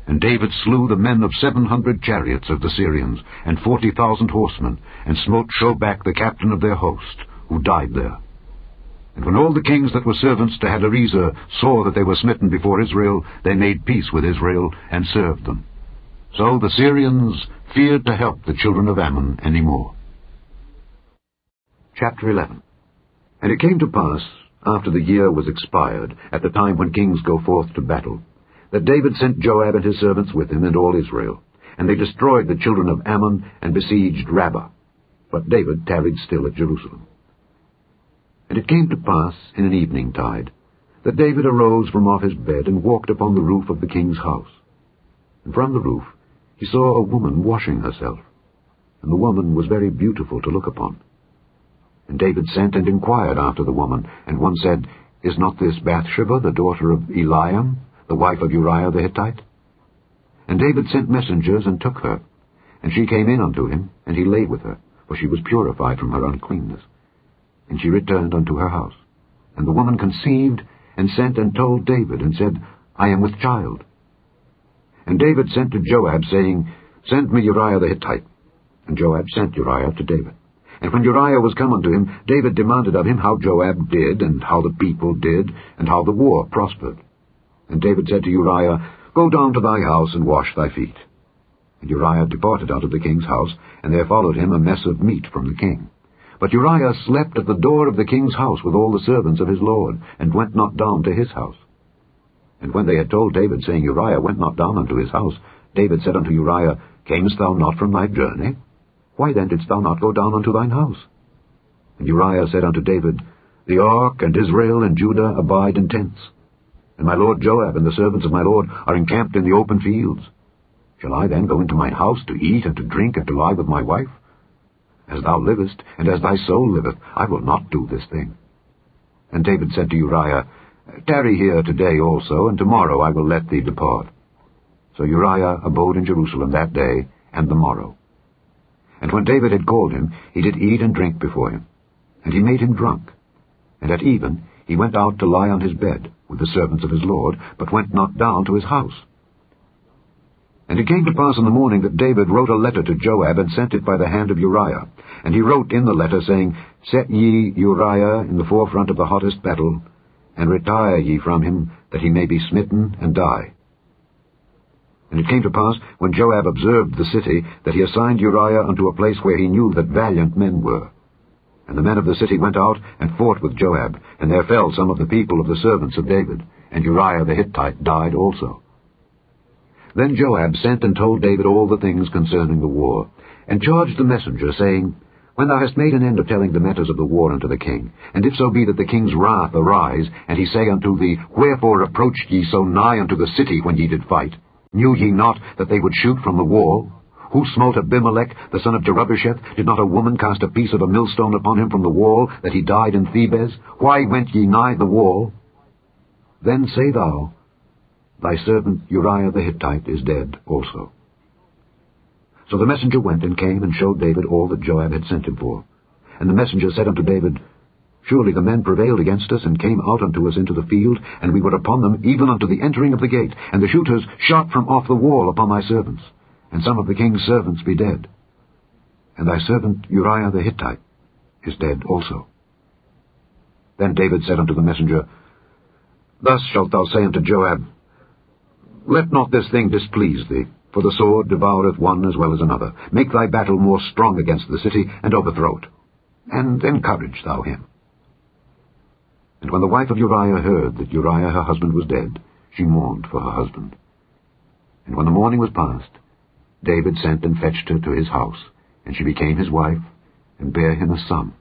And David slew the men of 700 chariots of the Syrians, and 40,000 horsemen, and smote Shobach the captain of their host, who died there. And when all the kings that were servants to Hadarezer saw that they were smitten before Israel, they made peace with Israel, and served them. So the Syrians feared to help the children of Ammon any more. Chapter 11. And it came to pass, after the year was expired, at the time when kings go forth to battle, that David sent Joab and his servants with him and all Israel, and they destroyed the children of Ammon and besieged Rabbah. But David tarried still at Jerusalem. And it came to pass in an eventide that David arose from off his bed and walked upon the roof of the king's house. And from the roof he saw a woman washing herself, and the woman was very beautiful to look upon. And David sent and inquired after the woman, and one said, Is not this Bathsheba, the daughter of Eliam, the wife of Uriah the Hittite? And David sent messengers and took her, and she came in unto him, and he lay with her, for she was purified from her uncleanness. And she returned unto her house. And the woman conceived, and sent and told David, and said, I am with child. And David sent to Joab, saying, Send me Uriah the Hittite. And Joab sent Uriah to David. And when Uriah was come unto him, David demanded of him how Joab did, and how the people did, and how the war prospered. And David said to Uriah, Go down to thy house, and wash thy feet. And Uriah departed out of the king's house, and there followed him a mess of meat from the king. But Uriah slept at the door of the king's house with all the servants of his lord, and went not down to his house. And when they had told David, saying, Uriah went not down unto his house, David said unto Uriah, Camest thou not from thy journey? Why then didst thou not go down unto thine house? And Uriah said unto David, The ark and Israel and Judah abide in tents, and my lord Joab and the servants of my lord are encamped in the open fields. Shall I then go into mine house to eat and to drink and to lie with my wife? As thou livest, and as thy soul liveth, I will not do this thing. And David said to Uriah, Tarry here today also, and tomorrow I will let thee depart. So Uriah abode in Jerusalem that day and the morrow. And when David had called him, he did eat and drink before him, and he made him drunk. And at even he went out to lie on his bed with the servants of his lord, but went not down to his house. And it came to pass in the morning that David wrote a letter to Joab, and sent it by the hand of Uriah. And he wrote in the letter, saying, Set ye Uriah in the forefront of the hottest battle, and retire ye from him, that he may be smitten and die. And it came to pass, when Joab observed the city, that he assigned Uriah unto a place where he knew that valiant men were. And the men of the city went out and fought with Joab, and there fell some of the people of the servants of David, and Uriah the Hittite died also. Then Joab sent and told David all the things concerning the war, and charged the messenger, saying, When thou hast made an end of telling the matters of the war unto the king, and if so be that the king's wrath arise, and he say unto thee, Wherefore approached ye so nigh unto the city when ye did fight? Knew ye not that they would shoot from the wall? Who smote Abimelech, the son of Jerubbesheth? Did not a woman cast a piece of a millstone upon him from the wall, that he died in Thebez? Why went ye nigh the wall? Then say thou, Thy servant Uriah the Hittite is dead also. So the messenger went and came and showed David all that Joab had sent him for. And the messenger said unto David, Surely the men prevailed against us, and came out unto us into the field, and we were upon them even unto the entering of the gate, and the shooters shot from off the wall upon thy servants, and some of the king's servants be dead. And thy servant Uriah the Hittite is dead also. Then David said unto the messenger, Thus shalt thou say unto Joab, Let not this thing displease thee, for the sword devoureth one as well as another. Make thy battle more strong against the city, and overthrow it, and encourage thou him. And when the wife of Uriah heard that Uriah her husband was dead, she mourned for her husband. And when the morning was past, David sent and fetched her to his house, and she became his wife, and bare him a son.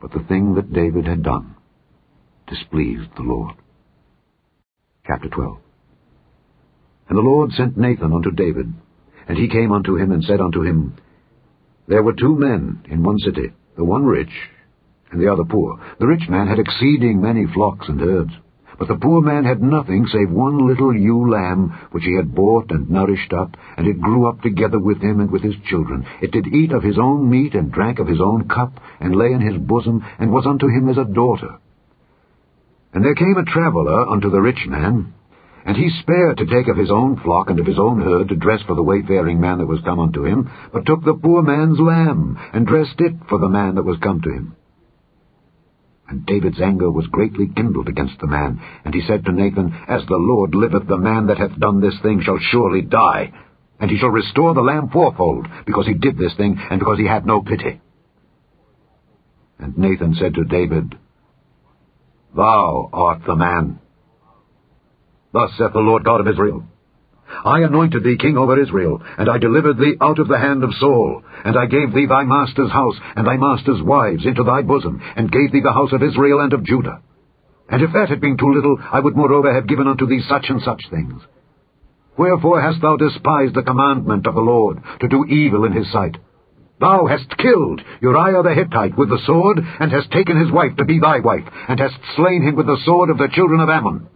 But the thing that David had done displeased the Lord. Chapter 12. And the Lord sent Nathan unto David, and he came unto him, and said unto him, There were 2 men in one city, the one rich, and the other poor. The rich man had exceeding many flocks and herds, But the poor man had nothing save one little ewe lamb, which he had bought and nourished up, and it grew up together with him and with his children. It did eat of his own meat, and drank of his own cup, and lay in his bosom, and was unto him as a daughter. And there came a traveller unto the rich man, and he spared to take of his own flock and of his own herd to dress for the wayfaring man that was come unto him, but took the poor man's lamb, and dressed it for the man that was come to him. And David's anger was greatly kindled against the man, and he said to Nathan, As the Lord liveth, the man that hath done this thing shall surely die, and he shall restore the lamb fourfold, because he did this thing, and because he had no pity. And Nathan said to David, Thou art the man. Thus saith the Lord God of Israel, I anointed thee king over Israel, and I delivered thee out of the hand of Saul, and I gave thee thy master's house and thy master's wives into thy bosom, and gave thee the house of Israel and of Judah. And if that had been too little, I would moreover have given unto thee such and such things. Wherefore hast thou despised the commandment of the Lord, to do evil in his sight? Thou hast killed Uriah the Hittite with the sword, and hast taken his wife to be thy wife, and hast slain him with the sword of the children of Ammon.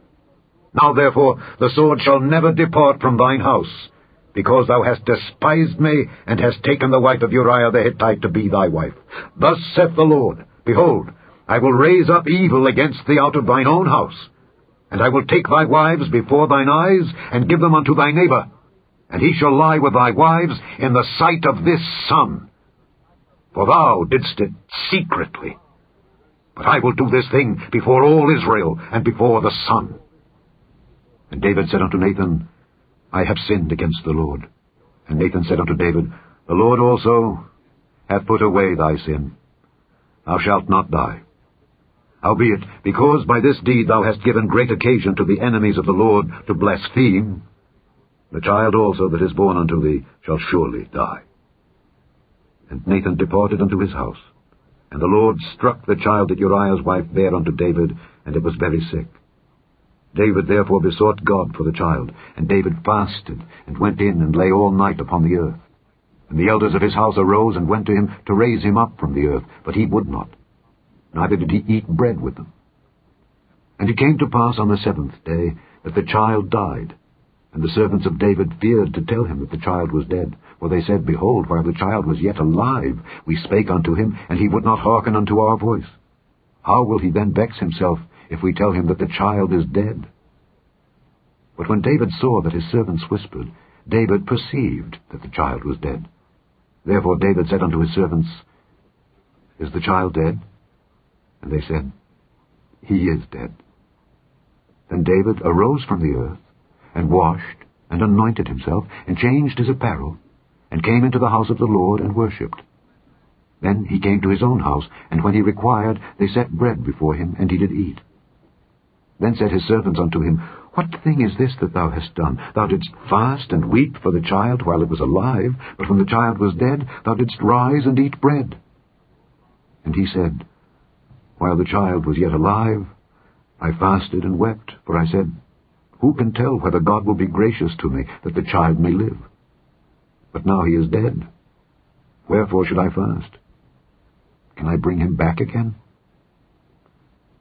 Now therefore the sword shall never depart from thine house, because thou hast despised me, and hast taken the wife of Uriah the Hittite to be thy wife. Thus saith the Lord, Behold, I will raise up evil against thee out of thine own house, and I will take thy wives before thine eyes, and give them unto thy neighbor, and he shall lie with thy wives in the sight of this sun. For thou didst it secretly. But I will do this thing before all Israel, and before the sun. And David said unto Nathan, I have sinned against the Lord. And Nathan said unto David, The Lord also hath put away thy sin. Thou shalt not die. Howbeit, because by this deed thou hast given great occasion to the enemies of the Lord to blaspheme, the child also that is born unto thee shall surely die. And Nathan departed unto his house. And the Lord struck the child that Uriah's wife bare unto David, and it was very sick. David therefore besought God for the child, and David fasted, and went in and lay all night upon the earth. And the elders of his house arose and went to him to raise him up from the earth, but he would not, neither did he eat bread with them. And it came to pass on the 7th day that the child died, and the servants of David feared to tell him that the child was dead. For they said, Behold, while the child was yet alive, we spake unto him, and he would not hearken unto our voice. How will he then vex himself, if we tell him that the child is dead? But when David saw that his servants whispered, David perceived that the child was dead. Therefore David said unto his servants, Is the child dead? And they said, He is dead. Then David arose from the earth, and washed, and anointed himself, and changed his apparel, and came into the house of the Lord, and worshipped. Then he came to his own house, and when he required, they set bread before him, and he did eat. Then said his servants unto him, What thing is this that thou hast done? Thou didst fast and weep for the child while it was alive, but when the child was dead, thou didst rise and eat bread. And he said, While the child was yet alive, I fasted and wept, for I said, Who can tell whether God will be gracious to me, that the child may live? But now he is dead. Wherefore should I fast? Can I bring him back again?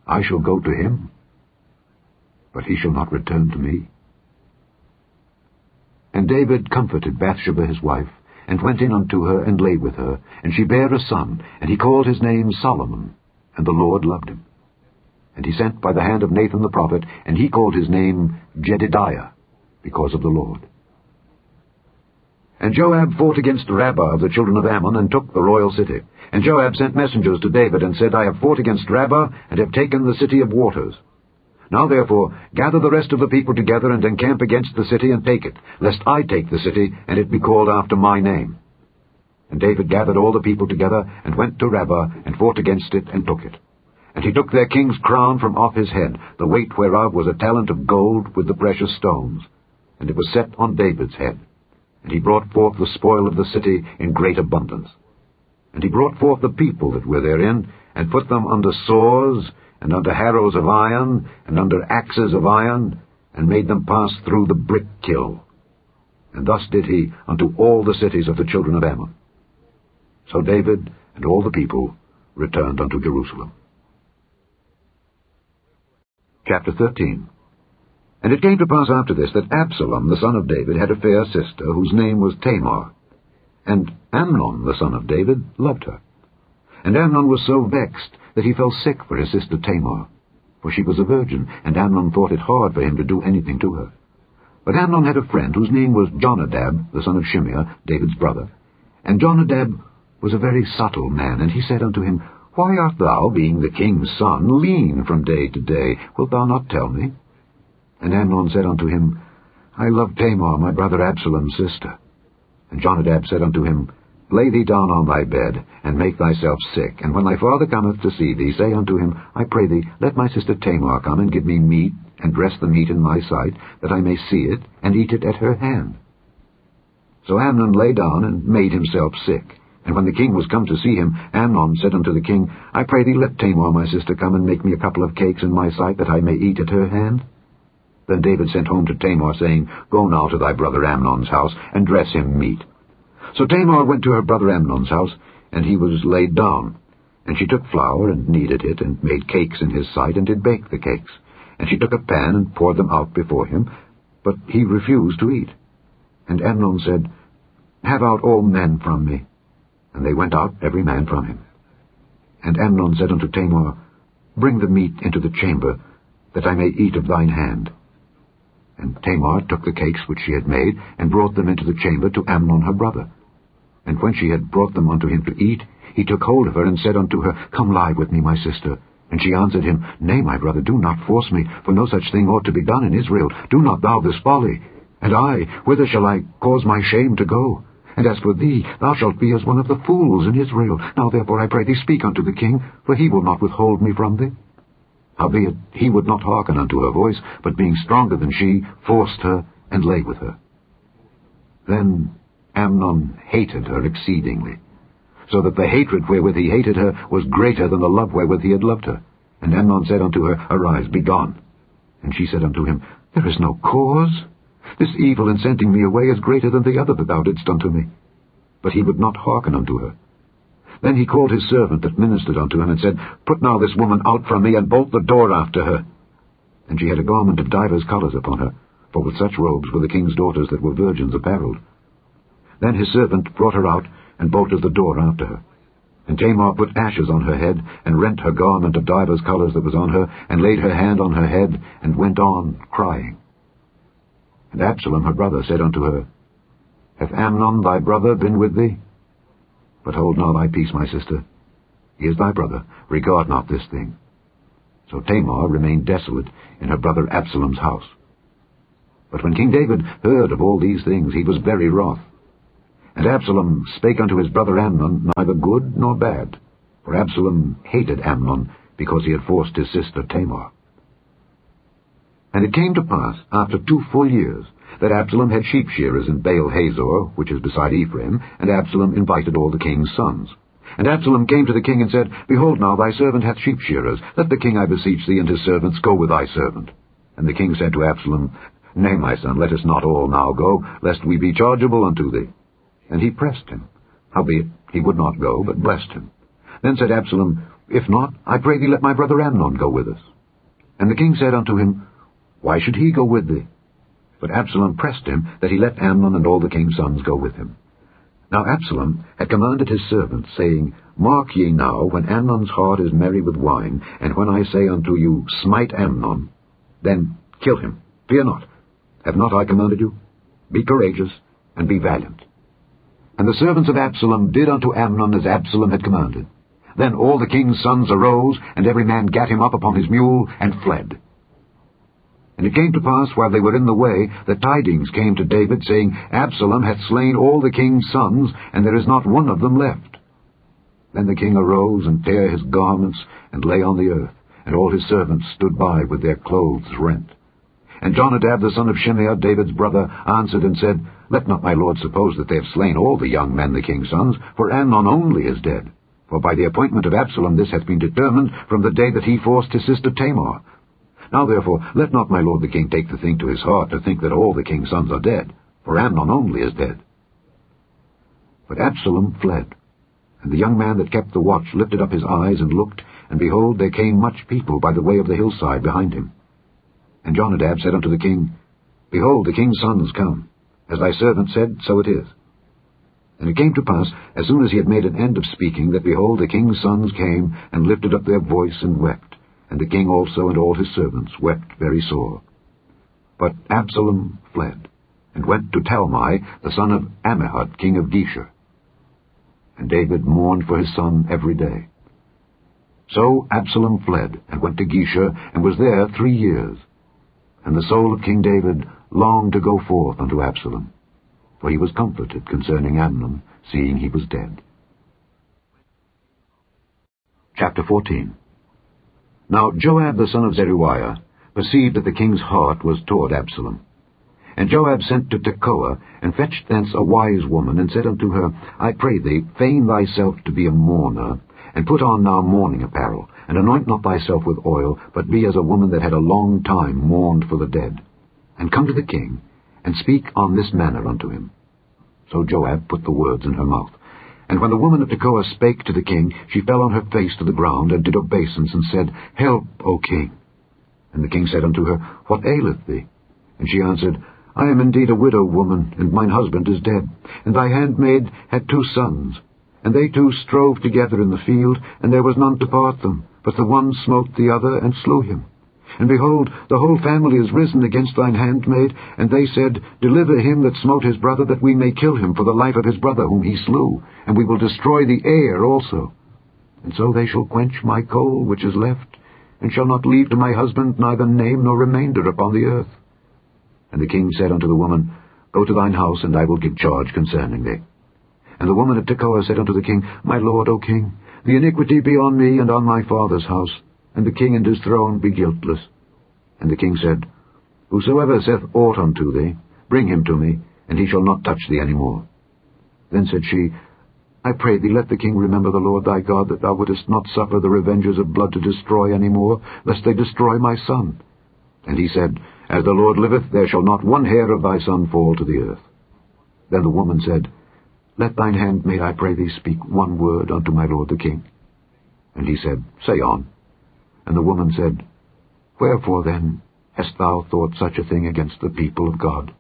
I shall go to him, but he shall not return to me. And David comforted Bathsheba his wife, and went in unto her, and lay with her, and she bare a son, and he called his name Solomon, and the Lord loved him. And he sent by the hand of Nathan the prophet, and he called his name Jedidiah, because of the Lord. And Joab fought against Rabbah of the children of Ammon, and took the royal city. And Joab sent messengers to David, and said, I have fought against Rabbah, and have taken the city of waters. Now therefore gather the rest of the people together, and encamp against the city, and take it, lest I take the city, and it be called after my name. And David gathered all the people together, and went to Rabbah, and fought against it, and took it. And he took their king's crown from off his head, the weight whereof was a talent of gold with the precious stones, and it was set on David's head. And he brought forth the spoil of the city in great abundance. And he brought forth the people that were therein, and put them under saws, and under harrows of iron, and under axes of iron, and made them pass through the brick kiln. And thus did he unto all the cities of the children of Ammon. So David and all the people returned unto Jerusalem. Chapter 13. And it came to pass after this that Absalom the son of David had a fair sister, whose name was Tamar. And Amnon the son of David loved her. And Amnon was so vexed that he fell sick for his sister Tamar, for she was a virgin, and Amnon thought it hard for him to do anything to her. But Amnon had a friend whose name was Jonadab, the son of Shimeah, David's brother. And Jonadab was a very subtle man, and he said unto him, Why art thou, being the king's son, lean from day to day? Wilt thou not tell me? And Amnon said unto him, I love Tamar, my brother Absalom's sister. And Jonadab said unto him, Lay thee down on thy bed, and make thyself sick, and when thy father cometh to see thee, say unto him, I pray thee, let my sister Tamar come and give me meat, and dress the meat in my sight, that I may see it, and eat it at her hand. So Amnon lay down, and made himself sick. And when the king was come to see him, Amnon said unto the king, I pray thee, let Tamar my sister come and make me a couple of cakes in my sight, that I may eat at her hand. Then David sent home to Tamar, saying, Go now to thy brother Amnon's house, and dress him meat. So Tamar went to her brother Amnon's house, and he was laid down. And she took flour, and kneaded it, and made cakes in his sight, and did bake the cakes. And she took a pan, and poured them out before him, but he refused to eat. And Amnon said, Have out all men from me. And they went out, every man from him. And Amnon said unto Tamar, Bring the meat into the chamber, that I may eat of thine hand. And Tamar took the cakes which she had made, and brought them into the chamber to Amnon her brother. And when she had brought them unto him to eat, he took hold of her, and said unto her, Come lie with me, my sister. And she answered him, Nay, my brother, do not force me, for no such thing ought to be done in Israel. Do not thou this folly. And I, whither shall I cause my shame to go? And as for thee, thou shalt be as one of the fools in Israel. Now therefore I pray thee, speak unto the king, for he will not withhold me from thee. Howbeit he would not hearken unto her voice, but being stronger than she, forced her, and lay with her. Then Amnon hated her exceedingly, so that the hatred wherewith he hated her was greater than the love wherewith he had loved her. And Amnon said unto her, Arise, be gone. And she said unto him, There is no cause. This evil in sending me away is greater than the other that thou didst unto me. But he would not hearken unto her. Then he called his servant that ministered unto him, and said, Put now this woman out from me, and bolt the door after her. And she had a garment of divers colours upon her, for with such robes were the king's daughters that were virgins apparelled. Then his servant brought her out, and bolted the door after her. And Tamar put ashes on her head, and rent her garment of divers colours that was on her, and laid her hand on her head, and went on crying. And Absalom her brother said unto her, Hath Amnon thy brother been with thee? But hold now thy peace, my sister. He is thy brother. Regard not this thing. So Tamar remained desolate in her brother Absalom's house. But when King David heard of all these things, he was very wroth. And Absalom spake unto his brother Amnon neither good nor bad, for Absalom hated Amnon, because he had forced his sister Tamar. And it came to pass, after 2 full years, that Absalom had sheep shearers in Baal-Hazor, which is beside Ephraim, and Absalom invited all the king's sons. And Absalom came to the king and said, Behold now, thy servant hath sheep shearers. Let the king, I beseech thee, and his servants go with thy servant. And the king said to Absalom, Nay, my son, let us not all now go, lest we be chargeable unto thee. And he pressed him. Howbeit he would not go, but blessed him. Then said Absalom, If not, I pray thee, let my brother Amnon go with us. And the king said unto him, Why should he go with thee? But Absalom pressed him, that he let Amnon and all the king's sons go with him. Now Absalom had commanded his servants, saying, Mark ye now, when Amnon's heart is merry with wine, and when I say unto you, Smite Amnon, then kill him. Fear not. Have not I commanded you? Be courageous, and be valiant. And the servants of Absalom did unto Amnon as Absalom had commanded. Then all the king's sons arose, and every man gat him up upon his mule, and fled. And it came to pass, while they were in the way, that tidings came to David, saying, Absalom hath slain all the king's sons, and there is not one of them left. Then the king arose, and tare his garments, and lay on the earth, and all his servants stood by with their clothes rent. And Jonadab the son of Shimeah, David's brother, answered and said, Let not my lord suppose that they have slain all the young men the king's sons, for Amnon only is dead. For by the appointment of Absalom this hath been determined from the day that he forced his sister Tamar. Now therefore let not my lord the king take the thing to his heart to think that all the king's sons are dead, for Amnon only is dead. But Absalom fled, and the young man that kept the watch lifted up his eyes and looked, and behold, there came much people by the way of the hillside behind him. And Jonadab said unto the king, Behold, the king's sons come. As thy servant said, so it is. And it came to pass, as soon as he had made an end of speaking, that, behold, the king's sons came, and lifted up their voice, and wept. And the king also and all his servants wept very sore. But Absalom fled, and went to Talmai, the son of Ammihud, king of Geshur. And David mourned for his son every day. So Absalom fled, and went to Geshur, and was there 3 years. And the soul of King David longed to go forth unto Absalom, for he was comforted concerning Amnon, seeing he was dead. Chapter 14. Now Joab the son of Zeruiah perceived that the king's heart was toward Absalom. And Joab sent to Tekoa, and fetched thence a wise woman, and said unto her, I pray thee, feign thyself to be a mourner, and put on now mourning apparel, and anoint not thyself with oil, but be as a woman that had a long time mourned for the dead. And come to the king, and speak on this manner unto him. So Joab put the words in her mouth. And when the woman of Tekoa spake to the king, she fell on her face to the ground, and did obeisance, and said, Help, O king. And the king said unto her, What aileth thee? And she answered, I am indeed a widow woman, and mine husband is dead. And thy handmaid had 2 sons. And they 2 strove together in the field, and there was none to part them. But the one smote the other, and slew him. And behold, the whole family is risen against thine handmaid, and they said, Deliver him that smote his brother, that we may kill him for the life of his brother whom he slew, and we will destroy the heir also. And so they shall quench my coal which is left, and shall not leave to my husband neither name nor remainder upon the earth. And the king said unto the woman, Go to thine house, and I will give charge concerning thee. And the woman of Tekoa said unto the king, My lord, O king, the iniquity be on me and on my father's house, and the king and his throne be guiltless. And the king said, Whosoever saith aught unto thee, bring him to me, and he shall not touch thee any more. Then said she, I pray thee, let the king remember the Lord thy God, that thou wouldest not suffer the revengers of blood to destroy any more, lest they destroy my son. And he said, As the Lord liveth, there shall not one hair of thy son fall to the earth. Then the woman said, Let thine handmaid, I pray thee, speak one word unto my lord the king. And he said, Say on. And the woman said, Wherefore then hast thou thought such a thing against the people of God?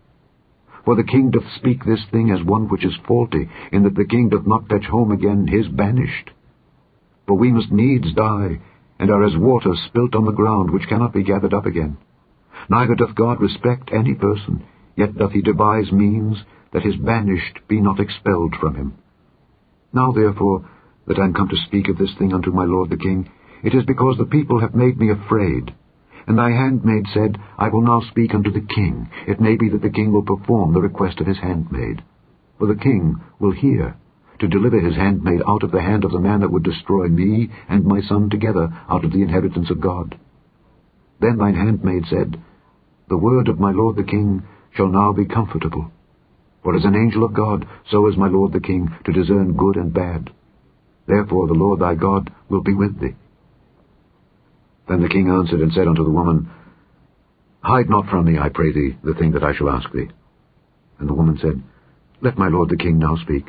For the king doth speak this thing as one which is faulty, in that the king doth not fetch home again his banished. For we must needs die, and are as water spilt on the ground, which cannot be gathered up again. Neither doth God respect any person, yet doth he devise means that his banished be not expelled from him. Now therefore, that I am come to speak of this thing unto my lord the king, it is because the people have made me afraid. And thy handmaid said, I will now speak unto the king. It may be that the king will perform the request of his handmaid. For the king will hear, to deliver his handmaid out of the hand of the man that would destroy me and my son together out of the inheritance of God. Then thine handmaid said, The word of my lord the king shall now be comfortable. For as an angel of God, so is my lord the king, to discern good and bad. Therefore the Lord thy God will be with thee. Then the king answered and said unto the woman, Hide not from me, I pray thee, the thing that I shall ask thee. And the woman said, Let my lord the king now speak.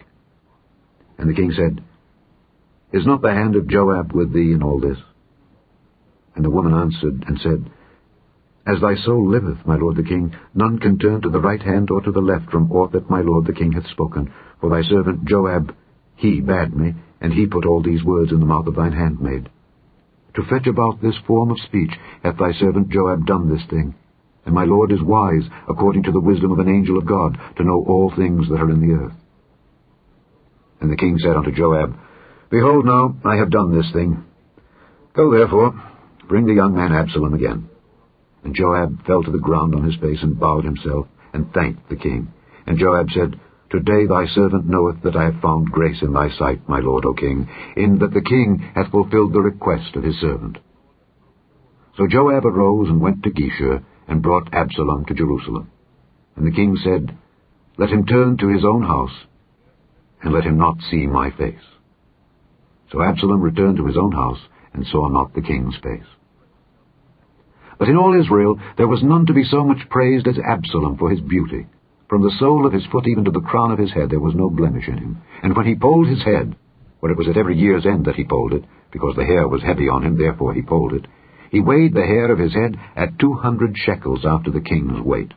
And the king said, Is not the hand of Joab with thee in all this? And the woman answered and said, As thy soul liveth, my lord the king, none can turn to the right hand or to the left from aught that my lord the king hath spoken. For thy servant Joab, he bade me, and he put all these words in the mouth of thine handmaid. To fetch about this form of speech hath thy servant Joab done this thing. And my lord is wise, according to the wisdom of an angel of God, to know all things that are in the earth. And the king said unto Joab, Behold now, I have done this thing. Go therefore, bring the young man Absalom again. And Joab fell to the ground on his face, and bowed himself, and thanked the king. And Joab said, Today thy servant knoweth that I have found grace in thy sight, my lord, O king, in that the king hath fulfilled the request of his servant. So Joab arose and went to Geshur, and brought Absalom to Jerusalem. And the king said, Let him turn to his own house, and let him not see my face. So Absalom returned to his own house, and saw not the king's face. But in all Israel there was none to be so much praised as Absalom for his beauty. From the sole of his foot even to the crown of his head there was no blemish in him. And when he polled his head, for it was at every year's end that he polled it, because the hair was heavy on him, therefore he polled it, he weighed the hair of his head at 200 shekels after the king's weight.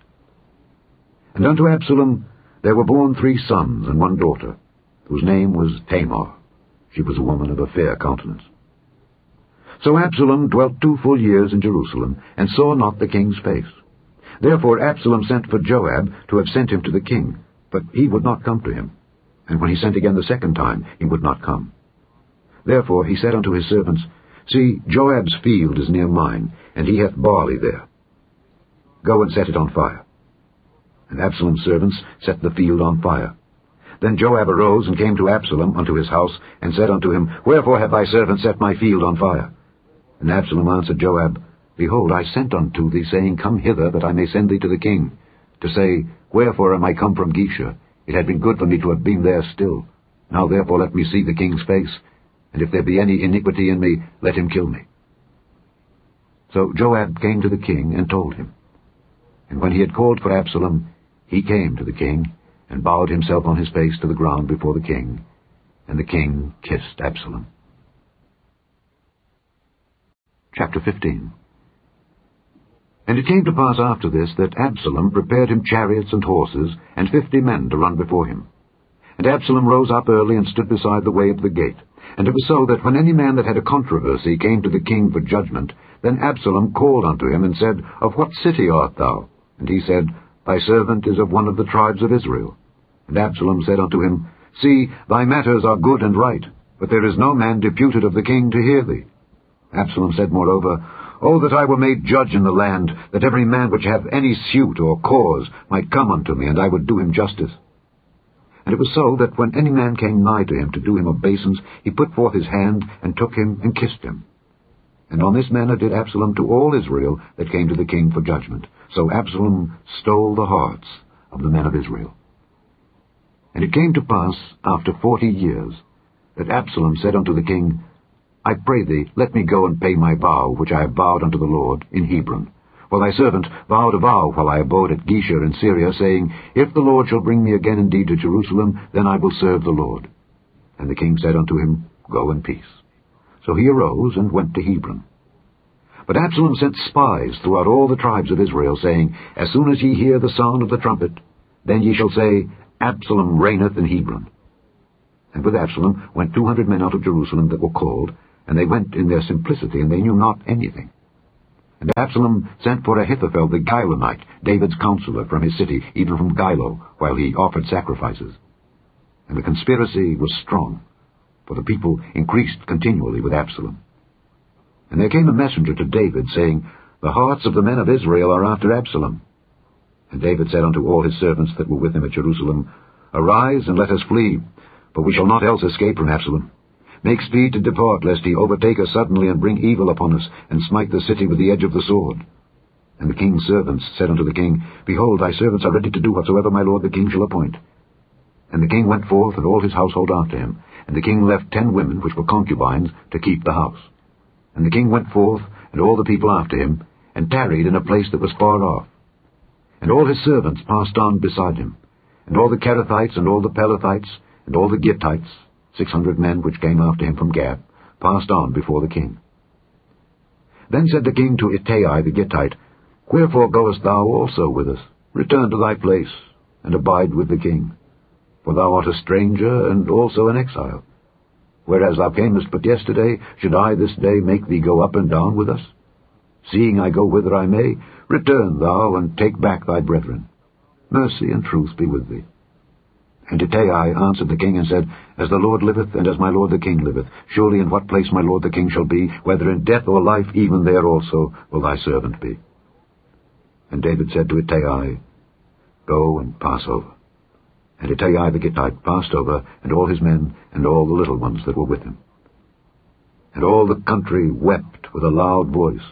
And unto Absalom there were born 3 sons and 1 daughter, whose name was Tamar. She was a woman of a fair countenance. So Absalom dwelt 2 full years in Jerusalem, and saw not the king's face. Therefore Absalom sent for Joab to have sent him to the king, but he would not come to him. And when he sent again the 2nd time, he would not come. Therefore he said unto his servants, See, Joab's field is near mine, and he hath barley there. Go and set it on fire. And Absalom's servants set the field on fire. Then Joab arose and came to Absalom unto his house, and said unto him, Wherefore have thy servants set my field on fire? And Absalom answered Joab, Behold, I sent unto thee, saying, Come hither, that I may send thee to the king, to say, Wherefore am I come from Geshur? It had been good for me to have been there still. Now therefore let me see the king's face, and if there be any iniquity in me, let him kill me. So Joab came to the king, and told him. And when he had called for Absalom, he came to the king, and bowed himself on his face to the ground before the king, and the king kissed Absalom. Chapter 15. And it came to pass after this, that Absalom prepared him chariots and horses, and 50 men to run before him. And Absalom rose up early, and stood beside the way of the gate. And it was so that when any man that had a controversy came to the king for judgment, then Absalom called unto him, and said, Of what city art thou? And he said, Thy servant is of one of the tribes of Israel. And Absalom said unto him, See, thy matters are good and right, but there is no man deputed of the king to hear thee. Absalom said moreover, O that I were made judge in the land, that every man which hath any suit or cause might come unto me, and I would do him justice. And it was so that when any man came nigh to him to do him obeisance, he put forth his hand, and took him, and kissed him. And on this manner did Absalom to all Israel that came to the king for judgment. So Absalom stole the hearts of the men of Israel. And it came to pass, after 40 years, that Absalom said unto the king, I pray thee, let me go and pay my vow, which I have vowed unto the Lord, in Hebron. For thy servant vowed a vow while I abode at Geshur in Syria, saying, If the Lord shall bring me again indeed to Jerusalem, then I will serve the Lord. And the king said unto him, Go in peace. So he arose and went to Hebron. But Absalom sent spies throughout all the tribes of Israel, saying, As soon as ye hear the sound of the trumpet, then ye shall say, Absalom reigneth in Hebron. And with Absalom went 200 men out of Jerusalem that were called, and they went in their simplicity, and they knew not anything. And Absalom sent for Ahithophel the Gilonite, David's counselor, from his city, even from Gilo, while he offered sacrifices. And the conspiracy was strong, for the people increased continually with Absalom. And there came a messenger to David, saying, The hearts of the men of Israel are after Absalom. And David said unto all his servants that were with him at Jerusalem, Arise, and let us flee, for we shall not else escape from Absalom. Make speed to depart, lest he overtake us suddenly, and bring evil upon us, and smite the city with the edge of the sword. And the king's servants said unto the king, Behold, thy servants are ready to do whatsoever my lord the king shall appoint. And the king went forth, and all his household after him. And the king left 10 women, which were concubines, to keep the house. And the king went forth, and all the people after him, and tarried in a place that was far off. And all his servants passed on beside him, and all the Kerethites, and all the Pelethites, and all the Gittites, 600 men which came after him from Gath, passed on before the king. Then said the king to Ittai the Gittite, Wherefore goest thou also with us? Return to thy place, and abide with the king. For thou art a stranger, and also an exile. Whereas thou camest but yesterday, should I this day make thee go up and down with us? Seeing I go whither I may, return thou, and take back thy brethren. Mercy and truth be with thee. And Ittai answered the king, and said, As the Lord liveth, and as my lord the king liveth, surely in what place my lord the king shall be, whether in death or life, even there also will thy servant be. And David said to Ittai, Go and pass over. And Ittai the Gittite passed over, and all his men, and all the little ones that were with him. And all the country wept with a loud voice,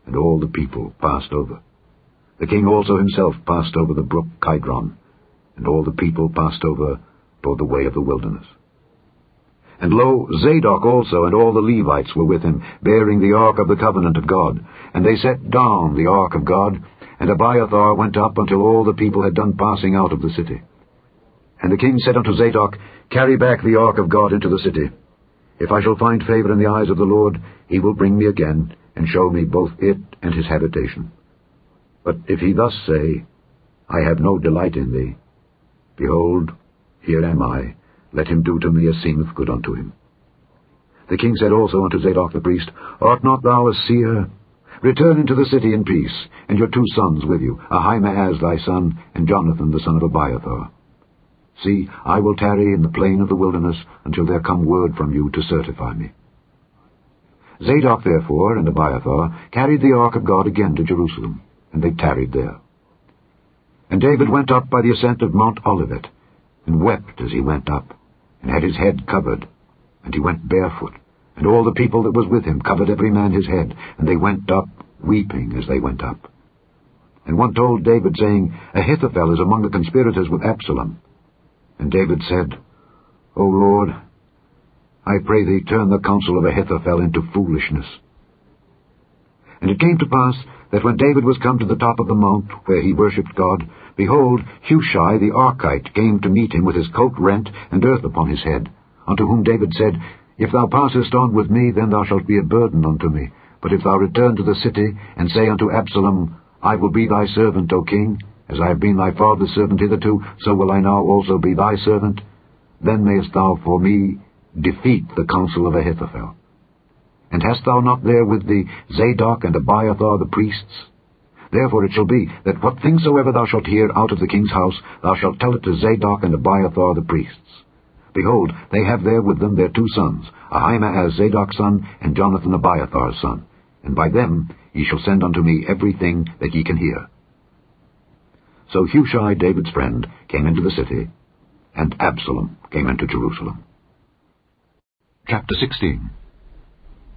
and all the people passed over. The king also himself passed over the brook Kidron, and all the people passed over toward the way of the wilderness. And lo, Zadok also and all the Levites were with him, bearing the ark of the covenant of God. And they set down the ark of God, and Abiathar went up until all the people had done passing out of the city. And the king said unto Zadok, Carry back the ark of God into the city. If I shall find favor in the eyes of the Lord, he will bring me again, and show me both it and his habitation. But if he thus say, I have no delight in thee, behold, here am I, let him do to me as seemeth good unto him. The king said also unto Zadok the priest, Art not thou a seer? Return into the city in peace, and your 2 sons with you, Ahimaaz thy son, and Jonathan the son of Abiathar. See, I will tarry in the plain of the wilderness until there come word from you to certify me. Zadok therefore and Abiathar carried the ark of God again to Jerusalem, and they tarried there. And David went up by the ascent of Mount Olivet, and wept as he went up, and had his head covered, and he went barefoot, and all the people that was with him covered every man his head, and they went up, weeping as they went up. And one told David, saying, Ahithophel is among the conspirators with Absalom. And David said, O Lord, I pray thee, turn the counsel of Ahithophel into foolishness. And it came to pass that when David was come to the top of the mount, where he worshipped God, behold, Hushai the Archite came to meet him with his coat rent and earth upon his head, unto whom David said, If thou passest on with me, then thou shalt be a burden unto me. But if thou return to the city, and say unto Absalom, I will be thy servant, O king, as I have been thy father's servant hitherto, so will I now also be thy servant, then mayest thou for me defeat the counsel of Ahithophel. And hast thou not there with thee Zadok and Abiathar the priests? Therefore it shall be, that what things soever thou shalt hear out of the king's house, thou shalt tell it to Zadok and Abiathar the priests. Behold, they have there with them their 2 sons, Ahimaaz Zadok's son, and Jonathan Abiathar's son, and by them ye shall send unto me everything that ye can hear. So Hushai, David's friend, came into the city, and Absalom came into Jerusalem. Chapter 16.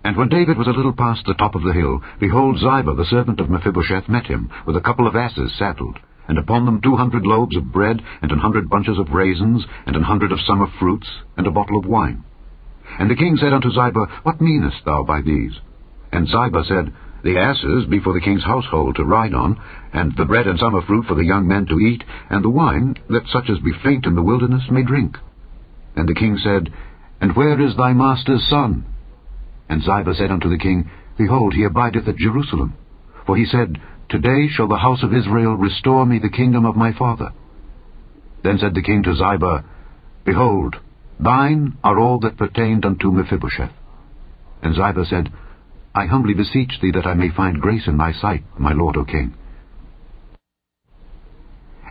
And when David was a little past the top of the hill, behold, Ziba the servant of Mephibosheth met him, with a couple of asses saddled, and upon them 200 loaves of bread, and 100 bunches of raisins, and 100 of summer fruits, and a bottle of wine. And the king said unto Ziba, What meanest thou by these? And Ziba said, The asses be for the king's household to ride on, and the bread and summer fruit for the young men to eat, and the wine, that such as be faint in the wilderness may drink. And the king said, And where is thy master's son? And Ziba said unto the king, Behold, he abideth at Jerusalem. For he said, Today shall the house of Israel restore me the kingdom of my father. Then said the king to Ziba, Behold, thine are all that pertained unto Mephibosheth. And Ziba said, I humbly beseech thee that I may find grace in thy sight, my lord, O king.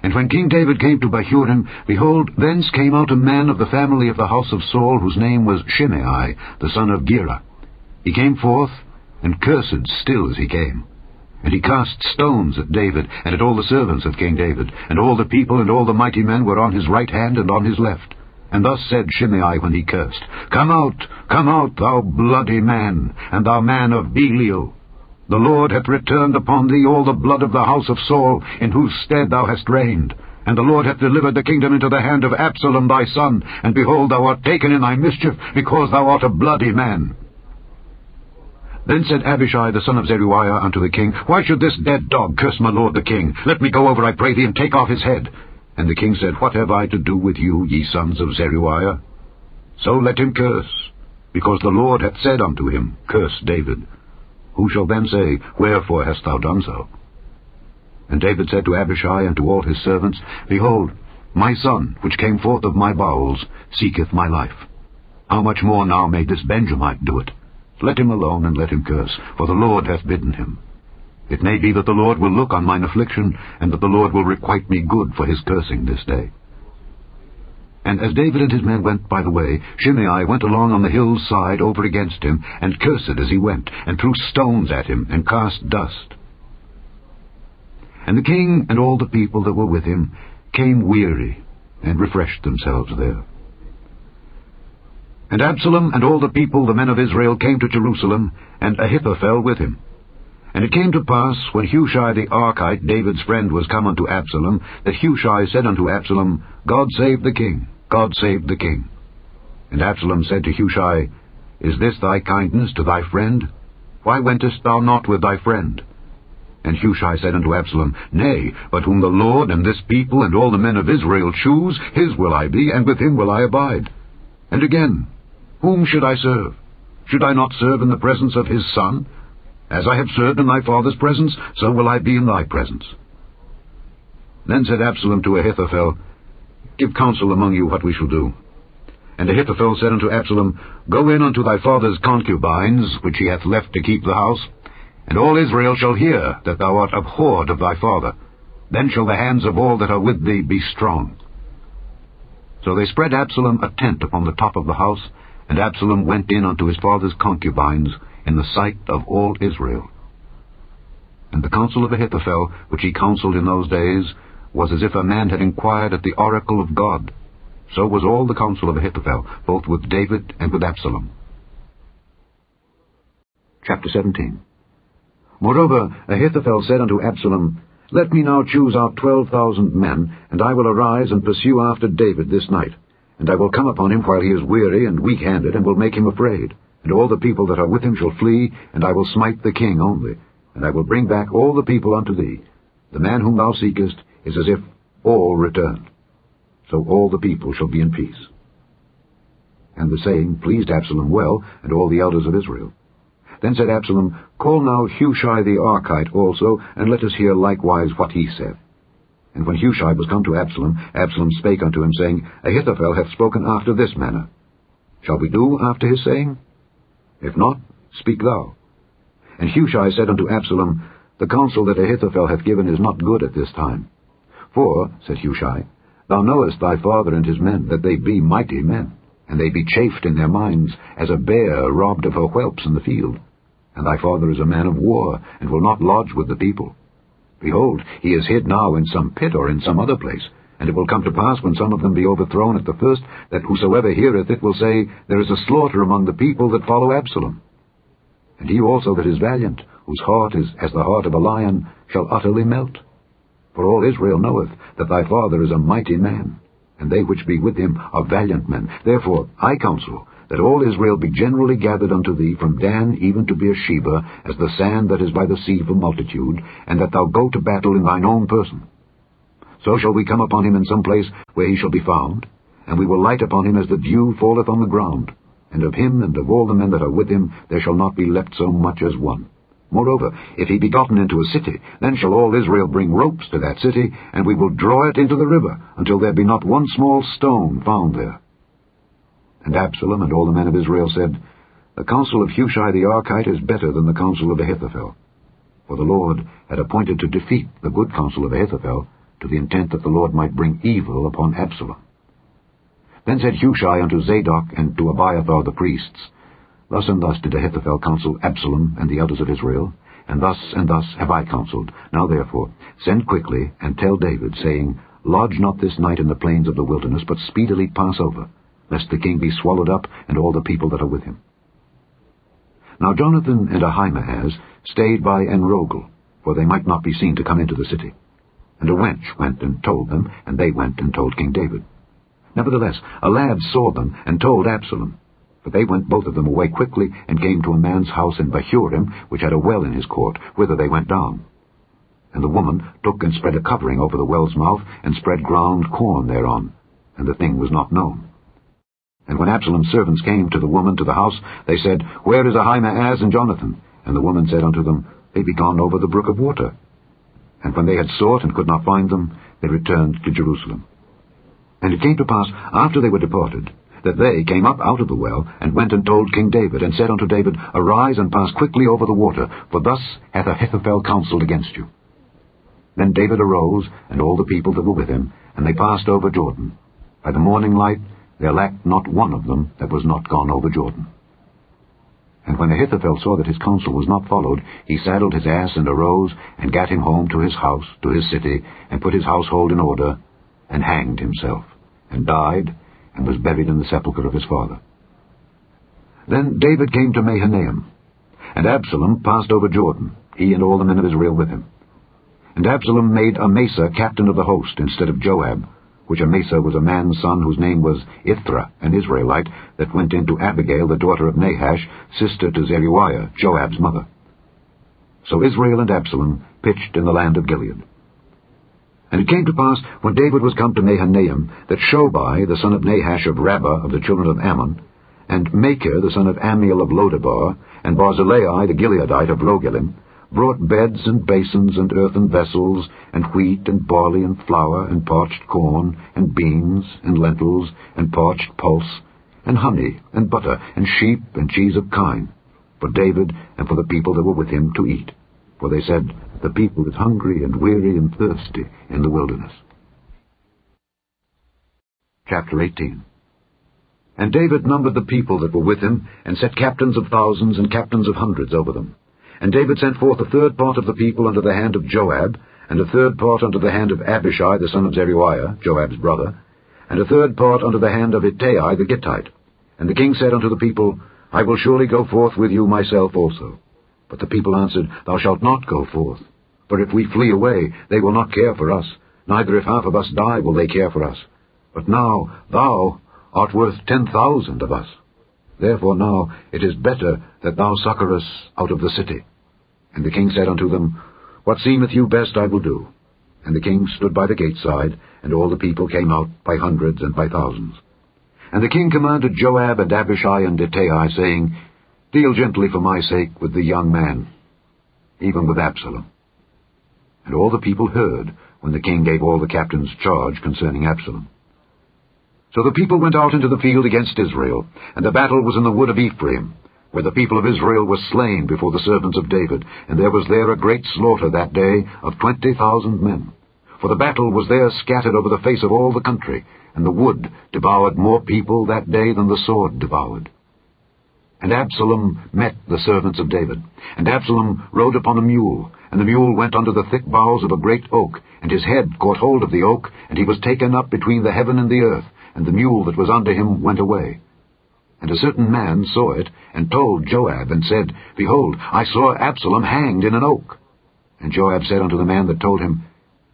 And when King David came to Bahurim, behold, thence came out a man of the family of the house of Saul, whose name was Shimei, the son of Gera. He came forth, and cursed still as he came. And he cast stones at David, and at all the servants of King David, and all the people and all the mighty men were on his right hand and on his left. And thus said Shimei when he cursed, Come out, thou bloody man, and thou man of Belial. The Lord hath returned upon thee all the blood of the house of Saul, in whose stead thou hast reigned. And the Lord hath delivered the kingdom into the hand of Absalom thy son, and behold, thou art taken in thy mischief, because thou art a bloody man. Then said Abishai the son of Zeruiah unto the king, Why should this dead dog curse my lord the king? Let me go over, I pray thee, and take off his head. And the king said, What have I to do with you, ye sons of Zeruiah? So let him curse, because the Lord hath said unto him, Curse David. Who shall then say, Wherefore hast thou done so? And David said to Abishai and to all his servants, Behold, my son, which came forth of my bowels, seeketh my life. How much more now may this Benjamite do it? Let him alone, and let him curse, for the Lord hath bidden him. It may be that the Lord will look on mine affliction, and that the Lord will requite me good for his cursing this day. And as David and his men went by the way, Shimei went along on the hill's side over against him, and cursed as he went, and threw stones at him, and cast dust. And the king and all the people that were with him came weary, and refreshed themselves there. And Absalom and all the people, the men of Israel, came to Jerusalem, and Ahithophel with him. And it came to pass, when Hushai the Archite, David's friend, was come unto Absalom, that Hushai said unto Absalom, God save the king, God save the king. And Absalom said to Hushai, Is this thy kindness to thy friend? Why wentest thou not with thy friend? And Hushai said unto Absalom, Nay, but whom the Lord and this people and all the men of Israel choose, his will I be, and with him will I abide. And again, whom should I serve? Should I not serve in the presence of his son? As I have served in thy father's presence, so will I be in thy presence. Then said Absalom to Ahithophel, Give counsel among you what we shall do. And Ahithophel said unto Absalom, Go in unto thy father's concubines, which he hath left to keep the house, and all Israel shall hear that thou art abhorred of thy father. Then shall the hands of all that are with thee be strong. So they spread Absalom a tent upon the top of the house, and Absalom went in unto his father's concubines in the sight of all Israel. And the counsel of Ahithophel, which he counselled in those days, was as if a man had inquired at the oracle of God. So was all the counsel of Ahithophel, both with David and with Absalom. Chapter 17. Moreover, Ahithophel said unto Absalom, Let me now choose out 12,000 men, and I will arise and pursue after David this night. And I will come upon him while he is weary and weak-handed, and will make him afraid. And all the people that are with him shall flee, and I will smite the king only. And I will bring back all the people unto thee. The man whom thou seekest is as if all returned. So all the people shall be in peace. And the saying pleased Absalom well, and all the elders of Israel. Then said Absalom, Call now Hushai the Archite also, and let us hear likewise what he said. And when Hushai was come to Absalom, Absalom spake unto him, saying, Ahithophel hath spoken after this manner. Shall we do after his saying? If not, speak thou. And Hushai said unto Absalom, The counsel that Ahithophel hath given is not good at this time. For, said Hushai, Thou knowest thy father and his men, that they be mighty men, and they be chafed in their minds, as a bear robbed of her whelps in the field. And thy father is a man of war, and will not lodge with the people. Behold, he is hid now in some pit or in some other place. And it will come to pass, when some of them be overthrown at the first, that whosoever heareth it will say, There is a slaughter among the people that follow Absalom. And he also that is valiant, whose heart is as the heart of a lion, shall utterly melt. For all Israel knoweth that thy father is a mighty man, and they which be with him are valiant men. Therefore I counsel that all Israel be generally gathered unto thee, from Dan even to Beersheba, as the sand that is by the sea for multitude, and that thou go to battle in thine own person. So shall we come upon him in some place where he shall be found, and we will light upon him as the dew falleth on the ground. And of him and of all the men that are with him there shall not be left so much as one. Moreover, if he be gotten into a city, then shall all Israel bring ropes to that city, and we will draw it into the river, until there be not one small stone found there. And Absalom and all the men of Israel said, The counsel of Hushai the Archite is better than the counsel of Ahithophel. For the Lord had appointed to defeat the good counsel of Ahithophel, to the intent that the Lord might bring evil upon Absalom. Then said Hushai unto Zadok and to Abiathar the priests, Thus and thus did Ahithophel counsel Absalom and the elders of Israel, and thus have I counselled. Now therefore send quickly, and tell David, saying, Lodge not this night in the plains of the wilderness, but speedily pass over, lest the king be swallowed up, and all the people that are with him. Now Jonathan and Ahimaaz stayed by Enrogel, for they might not be seen to come into the city. And a wench went and told them, and they went and told King David. Nevertheless, a lad saw them, and told Absalom. But they went both of them away quickly, and came to a man's house in Bahurim, which had a well in his court, whither they went down. And the woman took and spread a covering over the well's mouth, and spread ground corn thereon, and the thing was not known. And when Absalom's servants came to the woman to the house, they said, Where is Ahimaaz and Jonathan? And the woman said unto them, They be gone over the brook of water. And when they had sought and could not find them, they returned to Jerusalem. And it came to pass, after they were departed, that they came up out of the well, and went and told King David, and said unto David, Arise and pass quickly over the water, for thus hath Ahithophel counselled against you. Then David arose, and all the people that were with him, and they passed over Jordan. By the morning light there lacked not one of them that was not gone over Jordan. And when Ahithophel saw that his counsel was not followed, he saddled his ass and arose, and gat him home to his house, to his city, and put his household in order, and hanged himself, and died, and was buried in the sepulchre of his father. Then David came to Mahanaim, and Absalom passed over Jordan, he and all the men of Israel with him. And Absalom made Amasa captain of the host instead of Joab, which Amasa was a man's son whose name was Ithra, an Israelite, that went in to Abigail, the daughter of Nahash, sister to Zeruiah, Joab's mother. So Israel and Absalom pitched in the land of Gilead. And it came to pass, when David was come to Mahanaim, that Shobai, the son of Nahash of Rabbah of the children of Ammon, And Machir the son of Ammiel of Lodebar, and Barzillai the Gileadite of Rogelim, brought beds and basins and earthen vessels, and wheat and barley and flour and parched corn, and beans and lentils and parched pulse, and honey and butter and sheep and cheese of kine, for David and for the people that were with him to eat. For they said, The people is hungry and weary and thirsty in the wilderness. Chapter 18. And David numbered the people that were with him, and set captains of thousands and captains of hundreds over them. And David sent forth a third part of the people unto the hand of Joab, and a third part unto the hand of Abishai the son of Zeruiah, Joab's brother, and a third part unto the hand of Ittai the Gittite. And the king said unto the people, I will surely go forth with you myself also. But the people answered, Thou shalt not go forth. For if we flee away, they will not care for us, neither if half of us die will they care for us. But now thou art worth 10,000 of us. Therefore now it is better that thou succour us out of the city. And the king said unto them, What seemeth you best I will do. And the king stood by the gate side, and all the people came out by hundreds and by thousands. And the king commanded Joab and Abishai and Ittai, saying, Deal gently for my sake with the young man, even with Absalom. And all the people heard when the king gave all the captains charge concerning Absalom. So the people went out into the field against Israel, and the battle was in the wood of Ephraim, where the people of Israel were slain before the servants of David, and there was there a great slaughter that day of 20,000 men. For the battle was there scattered over the face of all the country, and the wood devoured more people that day than the sword devoured. And Absalom met the servants of David, and Absalom rode upon a mule, and the mule went under the thick boughs of a great oak, and his head caught hold of the oak, and he was taken up between the heaven and the earth, and the mule that was under him went away. And a certain man saw it, and told Joab, and said, Behold, I saw Absalom hanged in an oak. And Joab said unto the man that told him,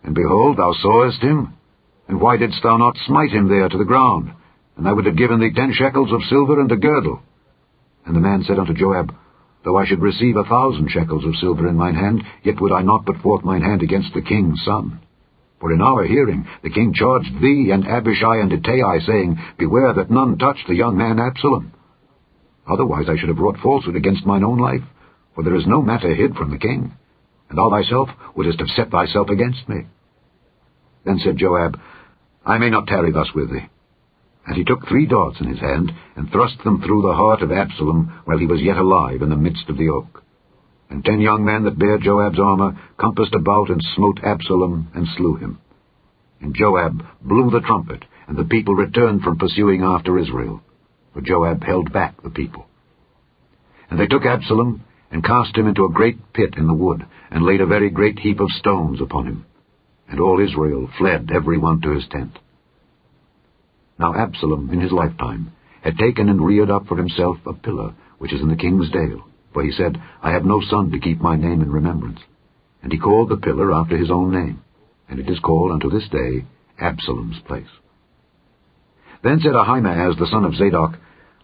And behold, thou sawest him? And why didst thou not smite him there to the ground? And I would have given thee 10 shekels of silver and a girdle. And the man said unto Joab, Though I should receive 1,000 shekels of silver in mine hand, yet would I not put forth mine hand against the king's son. For in our hearing the king charged thee and Abishai and Ittai, saying, Beware that none touch the young man Absalom. Otherwise I should have wrought falsehood against mine own life, for there is no matter hid from the king, and thou thyself wouldest have set thyself against me. Then said Joab, I may not tarry thus with thee. And he took 3 darts in his hand, and thrust them through the heart of Absalom while he was yet alive in the midst of the oak. And 10 young men that bare Joab's armor compassed about and smote Absalom and slew him. And Joab blew the trumpet, and the people returned from pursuing after Israel, for Joab held back the people. And they took Absalom, and cast him into a great pit in the wood, and laid a very great heap of stones upon him. And all Israel fled every one to his tent. Now Absalom, in his lifetime, had taken and reared up for himself a pillar, which is in the king's dale. For he said, I have no son to keep my name in remembrance. And he called the pillar after his own name, and it is called unto this day Absalom's place. Then said Ahimaaz the son of Zadok,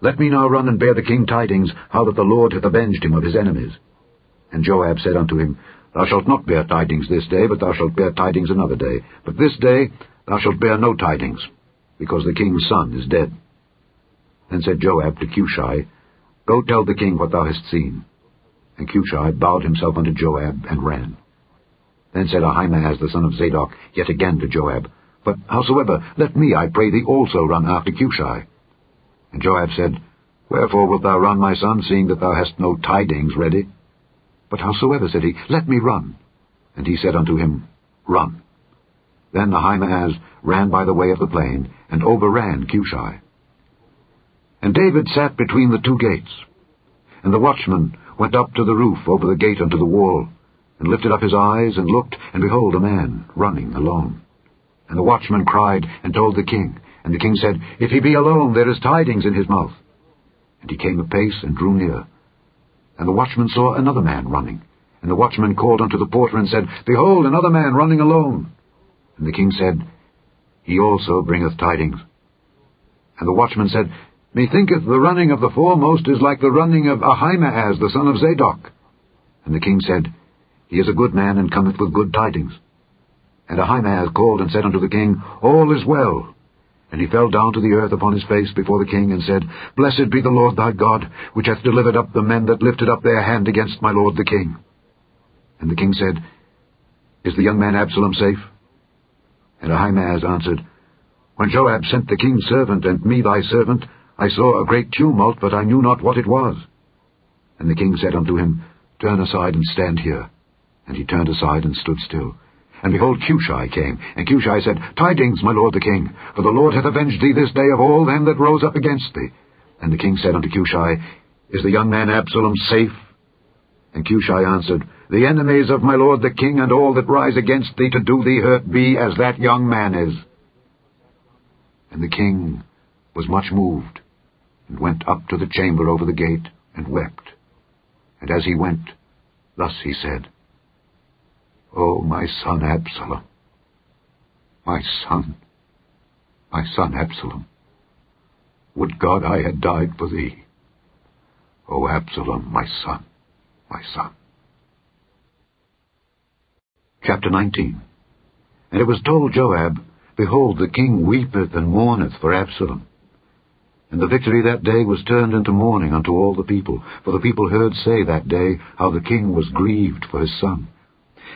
Let me now run and bear the king tidings, how that the Lord hath avenged him of his enemies. And Joab said unto him, Thou shalt not bear tidings this day, but thou shalt bear tidings another day. But this day thou shalt bear no tidings, because the king's son is dead. Then said Joab to Cushai, Go tell the king what thou hast seen. And Cushai bowed himself unto Joab, and ran. Then said Ahimaaz the son of Zadok yet again to Joab, But howsoever, let me, I pray thee, also run after Cushai. And Joab said, Wherefore wilt thou run, my son, seeing that thou hast no tidings ready? But howsoever, said he, let me run. And he said unto him, Run. Then Ahimaaz ran by the way of the plain, and overran Cushai. And David sat between the 2 gates. And the watchman went up to the roof over the gate unto the wall, and lifted up his eyes, and looked, and behold, a man running alone. And the watchman cried, and told the king. And the king said, If he be alone, there is tidings in his mouth. And he came apace, and drew near. And the watchman saw another man running. And the watchman called unto the porter, and said, Behold, another man running alone. And the king said, He also bringeth tidings. And the watchman said, Methinketh the running of the foremost is like the running of Ahimaaz the son of Zadok. And the king said, He is a good man, and cometh with good tidings. And Ahimaaz called and said unto the king, All is well. And he fell down to the earth upon his face before the king, and said, Blessed be the Lord thy God, which hath delivered up the men that lifted up their hand against my lord the king. And the king said, Is the young man Absalom safe? And Ahimaaz answered, When Joab sent the king's servant and me thy servant, I saw a great tumult, but I knew not what it was. And the king said unto him, Turn aside and stand here. And he turned aside and stood still. And behold, Cushai came, and Cushai said, Tidings, my lord the king, for the Lord hath avenged thee this day of all them that rose up against thee. And the king said unto Cushai, Is the young man Absalom safe? And Cushai answered, The enemies of my lord the king, and all that rise against thee to do thee hurt, be as that young man is. And the king was much moved, and went up to the chamber over the gate, and wept. And as he went, thus he said, O my son Absalom, my son Absalom, would God I had died for thee. O Absalom, my son, my son. Chapter 19. And it was told Joab, Behold, the king weepeth and mourneth for Absalom. And the victory that day was turned into mourning unto all the people, for the people heard say that day how the king was grieved for his son.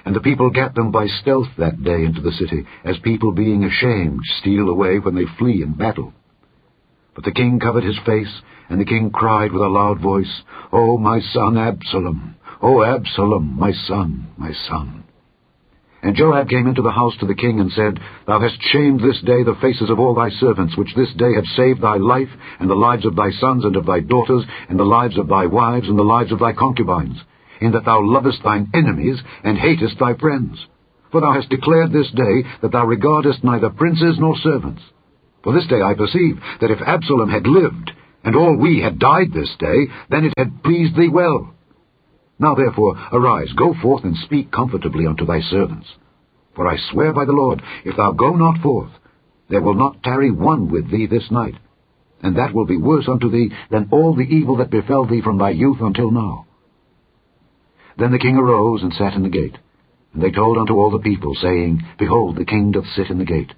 And the people gat them by stealth that day into the city, as people being ashamed steal away when they flee in battle. But the king covered his face, and the king cried with a loud voice, O my son Absalom, O Absalom, my son, my son. And Joab came into the house to the king, and said, Thou hast shamed this day the faces of all thy servants, which this day have saved thy life, and the lives of thy sons and of thy daughters, and the lives of thy wives, and the lives of thy concubines, in that thou lovest thine enemies, and hatest thy friends. For thou hast declared this day that thou regardest neither princes nor servants. For this day I perceive that if Absalom had lived, and all we had died this day, then it had pleased thee well. Now therefore arise, go forth, and speak comfortably unto thy servants. For I swear by the Lord, if thou go not forth, there will not tarry one with thee this night, and that will be worse unto thee than all the evil that befell thee from thy youth until now. Then the king arose and sat in the gate. And they told unto all the people, saying, Behold, the king doth sit in the gate.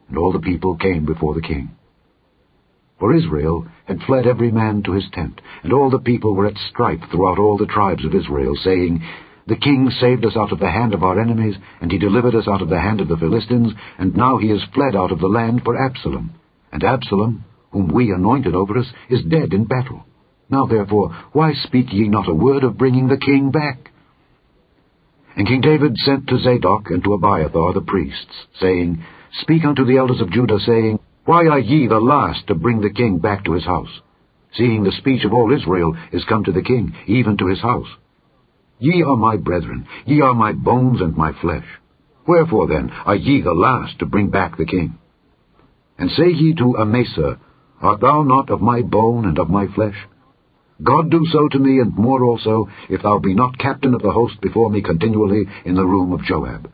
And all the people came before the king. For Israel had fled every man to his tent, and all the people were at strife throughout all the tribes of Israel, saying, The king saved us out of the hand of our enemies, and he delivered us out of the hand of the Philistines, and now he is fled out of the land for Absalom. And Absalom, whom we anointed over us, is dead in battle. Now therefore, why speak ye not a word of bringing the king back? And King David sent to Zadok and to Abiathar the priests, saying, Speak unto the elders of Judah, saying, Why are ye the last to bring the king back to his house, seeing the speech of all Israel is come to the king, even to his house? Ye are my brethren, ye are my bones and my flesh. Wherefore then are ye the last to bring back the king? And say ye to Amasa, Art thou not of my bone and of my flesh? God do so to me, and more also, if thou be not captain of the host before me continually in the room of Joab.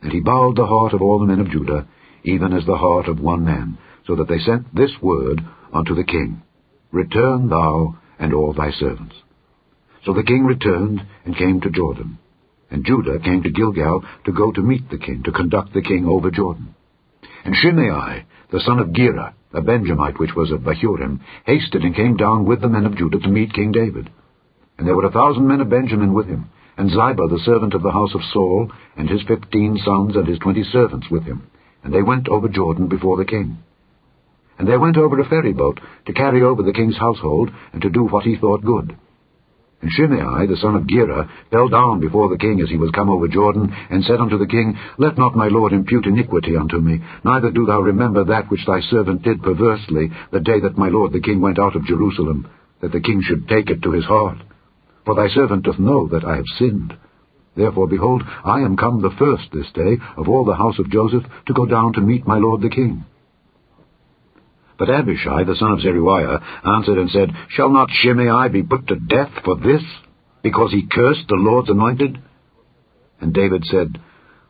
And he bowed the heart of all the men of Judah, even as the heart of one man, so that they sent this word unto the king, Return thou and all thy servants. So the king returned and came to Jordan. And Judah came to Gilgal to go to meet the king, to conduct the king over Jordan. And Shimei, the son of Gera, a Benjamite which was of Bahurim, hasted and came down with the men of Judah to meet King David. And there were 1,000 men of Benjamin with him, and Ziba the servant of the house of Saul, and his 15 sons and his 20 servants with him. And they went over Jordan before the king. And they went over a ferry boat to carry over the king's household, and to do what he thought good. And Shimei, the son of Gera, fell down before the king as he was come over Jordan, and said unto the king, Let not my lord impute iniquity unto me, neither do thou remember that which thy servant did perversely the day that my lord the king went out of Jerusalem, that the king should take it to his heart. For thy servant doth know that I have sinned. Therefore, behold, I am come the first this day of all the house of Joseph to go down to meet my lord the king. But Abishai, the son of Zeruiah, answered and said, Shall not Shimei be put to death for this, because he cursed the Lord's anointed? And David said,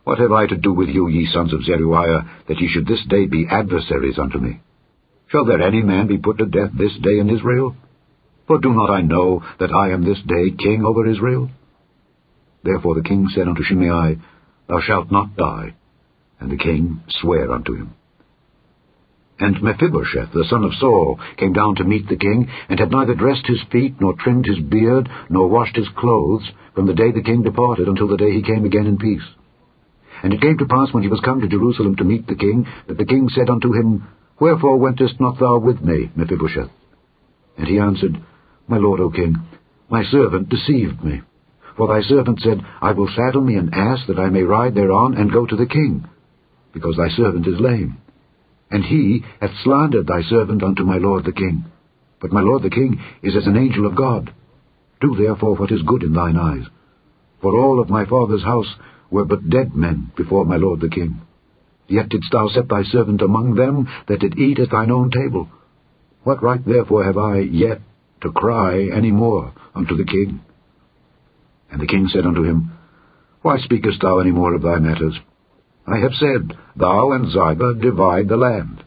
What have I to do with you, ye sons of Zeruiah, that ye should this day be adversaries unto me? Shall there any man be put to death this day in Israel? For do not I know that I am this day king over Israel? Therefore the king said unto Shimei, Thou shalt not die. And the king sware unto him. And Mephibosheth, the son of Saul, came down to meet the king, and had neither dressed his feet, nor trimmed his beard, nor washed his clothes, from the day the king departed until the day he came again in peace. And it came to pass, when he was come to Jerusalem to meet the king, that the king said unto him, Wherefore wentest not thou with me, Mephibosheth? And he answered, My lord, O king, my servant deceived me. For thy servant said, I will saddle me an ass, that I may ride thereon, and go to the king, because thy servant is lame. And he hath slandered thy servant unto my lord the king. But my lord the king is as an angel of God. Do therefore what is good in thine eyes. For all of my father's house were but dead men before my lord the king. Yet didst thou set thy servant among them that did eat at thine own table. What right therefore have I yet to cry any more unto the king? And the king said unto him, Why speakest thou any more of thy matters? I have said, Thou and Ziba divide the land.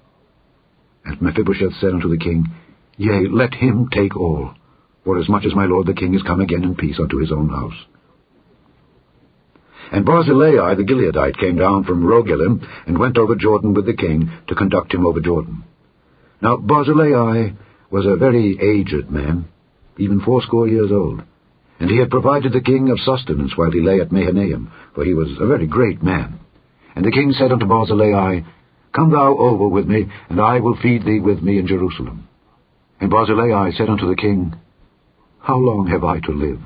And Mephibosheth said unto the king, Yea, let him take all, forasmuch as my lord the king is come again in peace unto his own house. And Barzillai the Gileadite came down from Rogelim, and went over Jordan with the king, to conduct him over Jordan. Now Barzillai was a very aged man, even 80 years old, and he had provided the king of sustenance while he lay at Mahanaim, for he was a very great man. And the king said unto Barzillai, Come thou over with me, and I will feed thee with me in Jerusalem. And Barzillai said unto the king, How long have I to live,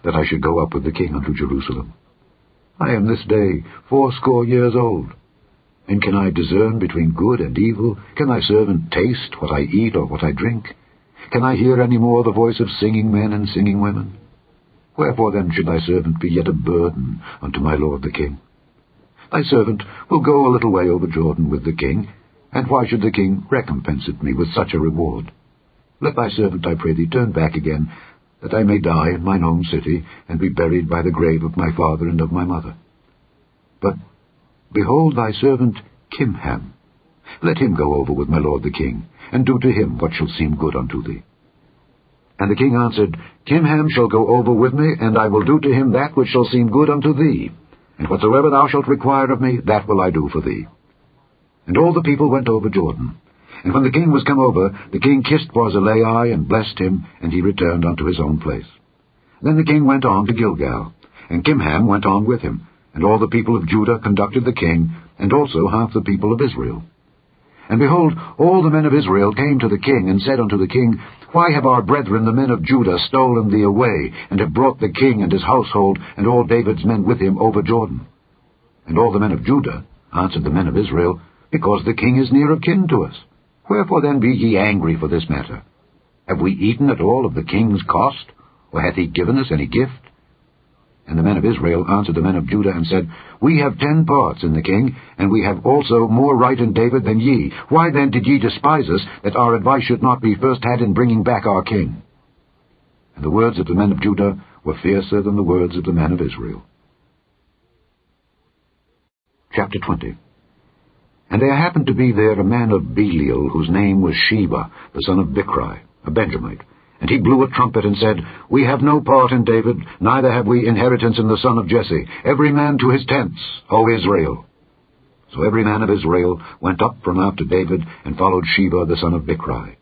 that I should go up with the king unto Jerusalem? I am this day 80 years old. And can I discern between good and evil? Can thy servant taste what I eat or what I drink? Can I hear any more the voice of singing men and singing women? Wherefore then should thy servant be yet a burden unto my lord the king? Thy servant will go a little way over Jordan with the king, and why should the king recompense me with such a reward? Let thy servant, I pray thee, turn back again, that I may die in mine own city, and be buried by the grave of my father and of my mother. But behold thy servant Kimham. Let him go over with my lord the king, and do to him what shall seem good unto thee. And the king answered, Kimham shall go over with me, and I will do to him that which shall seem good unto thee. And whatsoever thou shalt require of me, that will I do for thee. And all the people went over Jordan. And when the king was come over, the king kissed Barzillai, and blessed him, and he returned unto his own place. Then the king went on to Gilgal, and Kimham went on with him, and all the people of Judah conducted the king, and also half the people of Israel. And behold, all the men of Israel came to the king, and said unto the king, Why have our brethren the men of Judah stolen thee away, and have brought the king and his household, and all David's men with him over Jordan? And all the men of Judah answered the men of Israel, Because the king is near of kin to us. Wherefore then be ye angry for this matter? Have we eaten at all of the king's cost, or hath he given us any gift? And the men of Israel answered the men of Judah, and said, We have 10 parts in the king, and we have also more right in David than ye. Why then did ye despise us, that our advice should not be first had in bringing back our king? And the words of the men of Judah were fiercer than the words of the men of Israel. Chapter 20. And there happened to be there a man of Belial, whose name was Sheba, the son of Bichri, a Benjamite. And he blew a trumpet, and said, We have no part in David, neither have we inheritance in the son of Jesse. Every man to his tents, O Israel. So every man of Israel went up from after David, and followed Sheba the son of Bichri.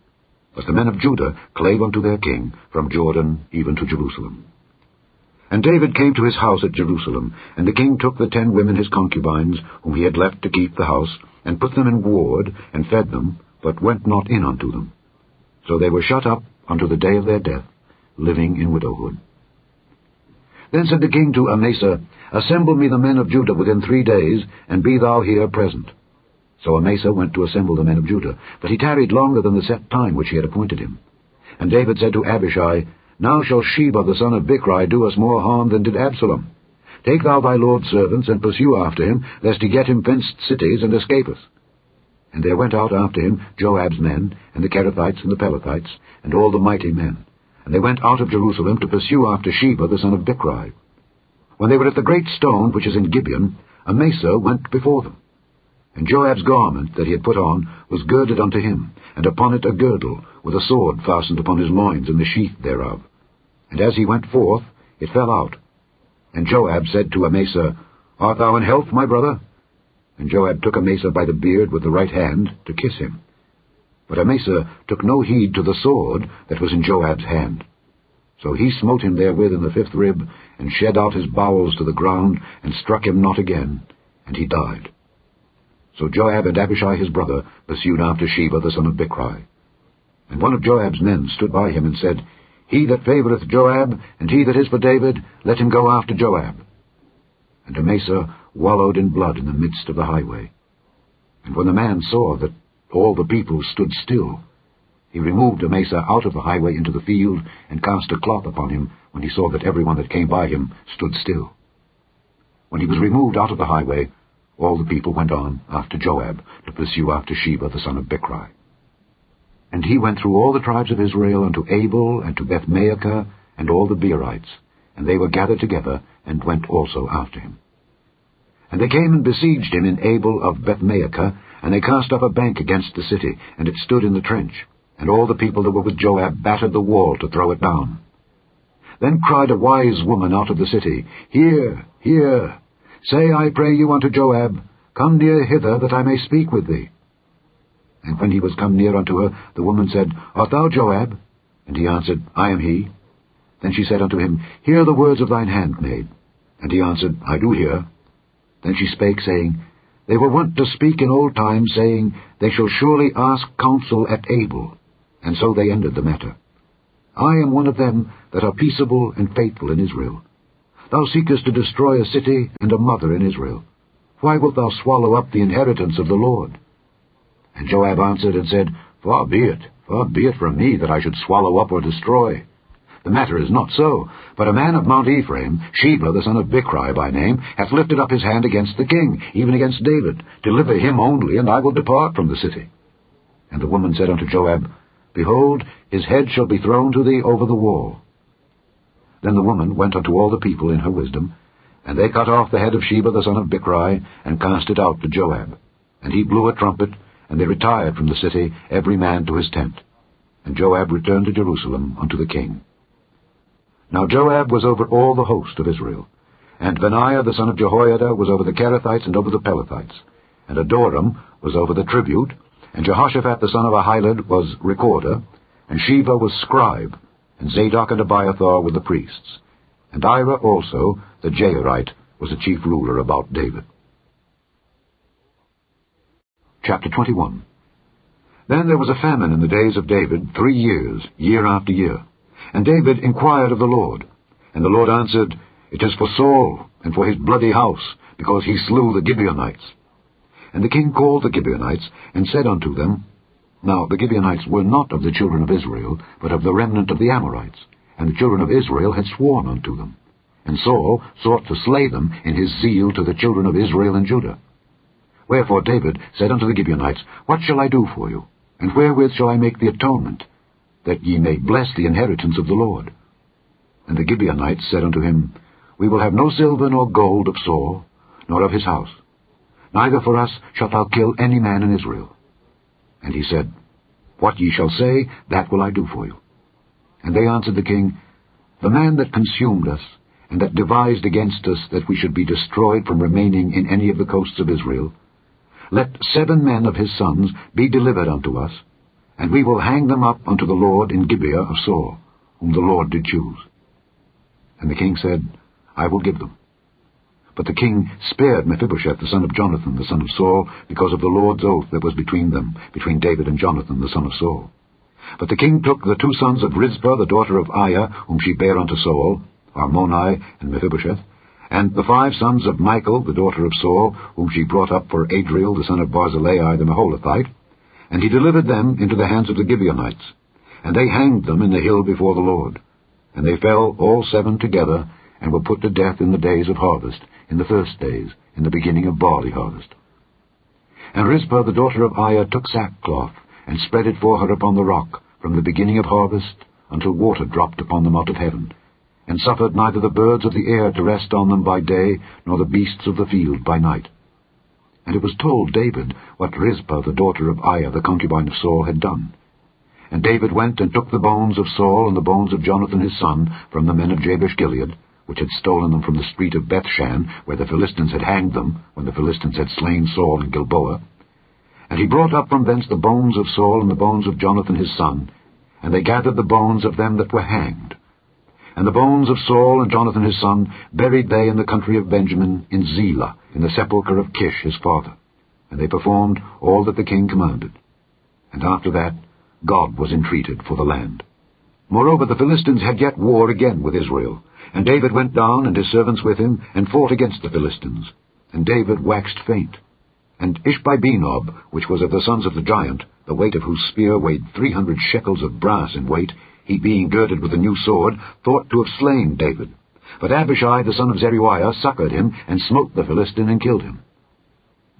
But the men of Judah clave unto their king, from Jordan even to Jerusalem. And David came to his house at Jerusalem, and the king took the 10 women his concubines, whom he had left to keep the house, and put them in ward, and fed them, but went not in unto them. So they were shut up unto the day of their death, living in widowhood. Then said the king to Amasa, Assemble me the men of Judah within 3 days, and be thou here present. So Amasa went to assemble the men of Judah, but he tarried longer than the set time which he had appointed him. And David said to Abishai, Now shall Sheba the son of Bichri do us more harm than did Absalom. Take thou thy lord's servants, and pursue after him, lest he get him fenced cities, and escape us. And there went out after him Joab's men, and the Kerethites and the Pelethites, and all the mighty men. And they went out of Jerusalem to pursue after Sheba the son of Bichri. When they were at the great stone which is in Gibeon, Amasa went before them. And Joab's garment that he had put on was girded unto him, and upon it a girdle, with a sword fastened upon his loins in the sheath thereof. And as he went forth, it fell out. And Joab said to Amasa, Art thou in health, my brother? And Joab took Amasa by the beard with the right hand, to kiss him. But Amasa took no heed to the sword that was in Joab's hand. So he smote him therewith in the 5th rib, and shed out his bowels to the ground, and struck him not again, and he died. So Joab and Abishai his brother pursued after Sheba the son of Bichri. And one of Joab's men stood by him, and said, He that favoureth Joab, and he that is for David, let him go after Joab. And Amasa wallowed in blood in the midst of the highway. And when the man saw that all the people stood still, he removed Amasa out of the highway into the field, and cast a cloth upon him, when he saw that every one that came by him stood still. When he was removed out of the highway, all the people went on after Joab, to pursue after Sheba the son of Bichri. And he went through all the tribes of Israel unto Abel, and to Bethmaachah, and all the Beerites, and they were gathered together, and went also after him. And they came and besieged him in Abel of Bethmaachah, and they cast up a bank against the city, and it stood in the trench. And all the people that were with Joab battered the wall to throw it down. Then cried a wise woman out of the city, Hear, hear, say, I pray you unto Joab, Come near hither, that I may speak with thee. And when he was come near unto her, the woman said, Art thou Joab? And he answered, I am he. Then she said unto him, Hear the words of thine handmaid. And he answered, I do hear. Then she spake, saying, They were wont to speak in old times, saying, They shall surely ask counsel at Abel. And so they ended the matter. I am one of them that are peaceable and faithful in Israel. Thou seekest to destroy a city and a mother in Israel. Why wilt thou swallow up the inheritance of the Lord? And Joab answered and said, far be it from me that I should swallow up or destroy. The matter is not so, but a man of Mount Ephraim, Sheba the son of Bichri by name, hath lifted up his hand against the king, even against David. Deliver him only, and I will depart from the city. And the woman said unto Joab, Behold, his head shall be thrown to thee over the wall. Then the woman went unto all the people in her wisdom, and they cut off the head of Sheba the son of Bichri, and cast it out to Joab. And he blew a trumpet, and they retired from the city, every man to his tent. And Joab returned to Jerusalem unto the king. Now Joab was over all the host of Israel, and Benaiah the son of Jehoiada was over the Kerethites and over the Pelethites, and Adoram was over the tribute, and Jehoshaphat the son of Ahilud was recorder, and Sheva was scribe, and Zadok and Abiathar were the priests, and Ira also, the Jairite, was the chief ruler about David. Chapter 21. Then there was a famine in the days of David 3 years, year after year. And David inquired of the Lord. And the Lord answered, It is for Saul, and for his bloody house, because he slew the Gibeonites. And the king called the Gibeonites, and said unto them, Now the Gibeonites were not of the children of Israel, but of the remnant of the Amorites. And the children of Israel had sworn unto them. And Saul sought to slay them in his zeal to the children of Israel and Judah. Wherefore David said unto the Gibeonites, What shall I do for you? And wherewith shall I make the atonement, that ye may bless the inheritance of the Lord? And the Gibeonites said unto him, We will have no silver nor gold of Saul, nor of his house. Neither for us shalt thou kill any man in Israel. And he said, What ye shall say, that will I do for you. And they answered the king, The man that consumed us, and that devised against us that we should be destroyed from remaining in any of the coasts of Israel, let 7 men of his sons be delivered unto us, and we will hang them up unto the Lord in Gibeah of Saul, whom the Lord did choose. And the king said, I will give them. But the king spared Mephibosheth the son of Jonathan the son of Saul, because of the Lord's oath that was between them, between David and Jonathan the son of Saul. But the king took the 2 sons of Rizpah the daughter of Aiah, whom she bare unto Saul, Armoni and Mephibosheth, and the 5 sons of Michal the daughter of Saul, whom she brought up for Adriel the son of Barzillai the Maholathite, and he delivered them into the hands of the Gibeonites, and they hanged them in the hill before the Lord. And they fell all 7 together, and were put to death in the days of harvest, in the first days, in the beginning of barley harvest. And Rizpah the daughter of Aiah took sackcloth, and spread it for her upon the rock, from the beginning of harvest, until water dropped upon them out of heaven, and suffered neither the birds of the air to rest on them by day, nor the beasts of the field by night. And it was told David what Rizpah the daughter of Aiah the concubine of Saul had done. And David went and took the bones of Saul and the bones of Jonathan his son from the men of Jabesh-Gilead, which had stolen them from the street of Bethshan, where the Philistines had hanged them, when the Philistines had slain Saul in Gilboa. And he brought up from thence the bones of Saul and the bones of Jonathan his son, and they gathered the bones of them that were hanged. And the bones of Saul and Jonathan his son buried they in the country of Benjamin in Zelah, in the sepulchre of Kish his father. And they performed all that the king commanded. And after that God was entreated for the land. Moreover, the Philistines had yet war again with Israel. And David went down, and his servants with him, and fought against the Philistines. And David waxed faint. And Ishbi-Benob, which was of the sons of the giant, the weight of whose spear weighed 300 shekels of brass in weight, he being girded with a new sword, thought to have slain David. But Abishai the son of Zeruiah succoured him, and smote the Philistine, and killed him.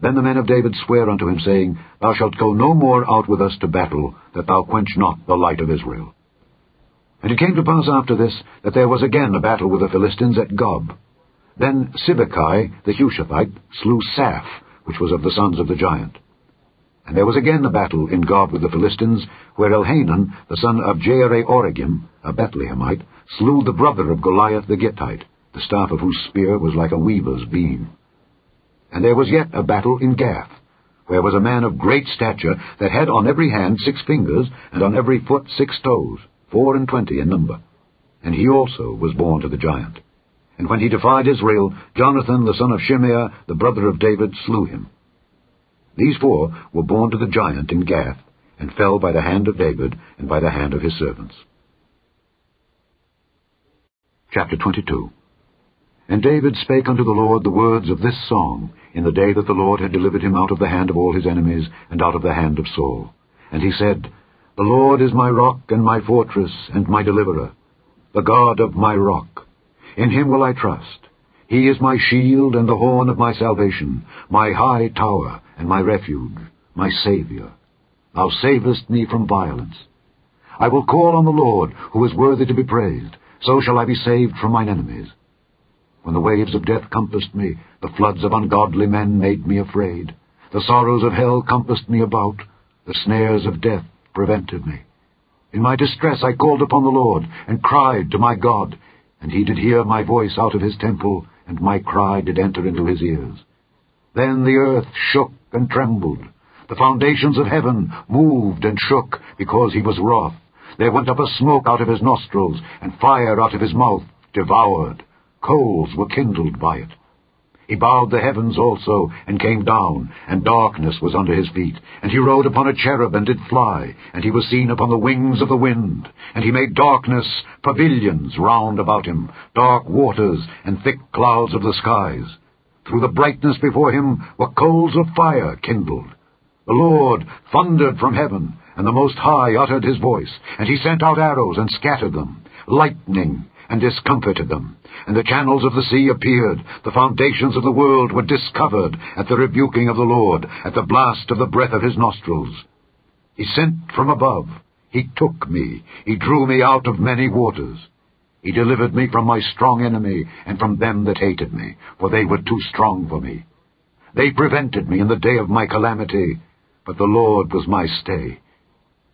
Then the men of David sware unto him, saying, Thou shalt go no more out with us to battle, that thou quench not the light of Israel. And it came to pass after this, that there was again a battle with the Philistines at Gob. Then Sibbecai the Hushathite slew Saph, which was of the sons of the giant. And there was again a battle in Gob with the Philistines, where Elhanan, the son of Jaare-Oregim, a Bethlehemite, slew the brother of Goliath the Gittite, the staff of whose spear was like a weaver's beam. And there was yet a battle in Gath, where was a man of great stature, that had on every hand 6 fingers, and on every foot 6 toes, 24 in number. And he also was born to the giant. And when he defied Israel, Jonathan the son of Shimeah, the brother of David, slew him. These 4 were born to the giant in Gath, and fell by the hand of David, and by the hand of his servants. Chapter 22. And David spake unto the Lord the words of this song, in the day that the Lord had delivered him out of the hand of all his enemies, and out of the hand of Saul. And he said, The Lord is my rock, and my fortress, and my deliverer, the God of my rock. In him will I trust. He is my shield and the horn of my salvation, my high tower and my refuge, my Saviour. Thou savest me from violence. I will call on the Lord, who is worthy to be praised. So shall I be saved from mine enemies. When the waves of death compassed me, the floods of ungodly men made me afraid. The sorrows of hell compassed me about. The snares of death prevented me. In my distress I called upon the Lord, and cried to my God. And he did hear my voice out of his temple, and my cry did enter into his ears. Then the earth shook and trembled. The foundations of heaven moved and shook, because he was wroth. There went up a smoke out of his nostrils, and fire out of his mouth devoured. Coals were kindled by it. He bowed the heavens also, and came down, and darkness was under his feet. And he rode upon a cherub, and did fly, and he was seen upon the wings of the wind. And he made darkness pavilions round about him, dark waters, and thick clouds of the skies. Through the brightness before him were coals of fire kindled. The Lord thundered from heaven, and the Most High uttered his voice. And he sent out arrows, and scattered them, lightning, and discomfited them. And the channels of the sea appeared. The foundations of the world were discovered at the rebuking of the Lord, at the blast of the breath of his nostrils. He sent from above. He took me. He drew me out of many waters. He delivered me from my strong enemy, and from them that hated me, for they were too strong for me. They prevented me in the day of my calamity, but the Lord was my stay.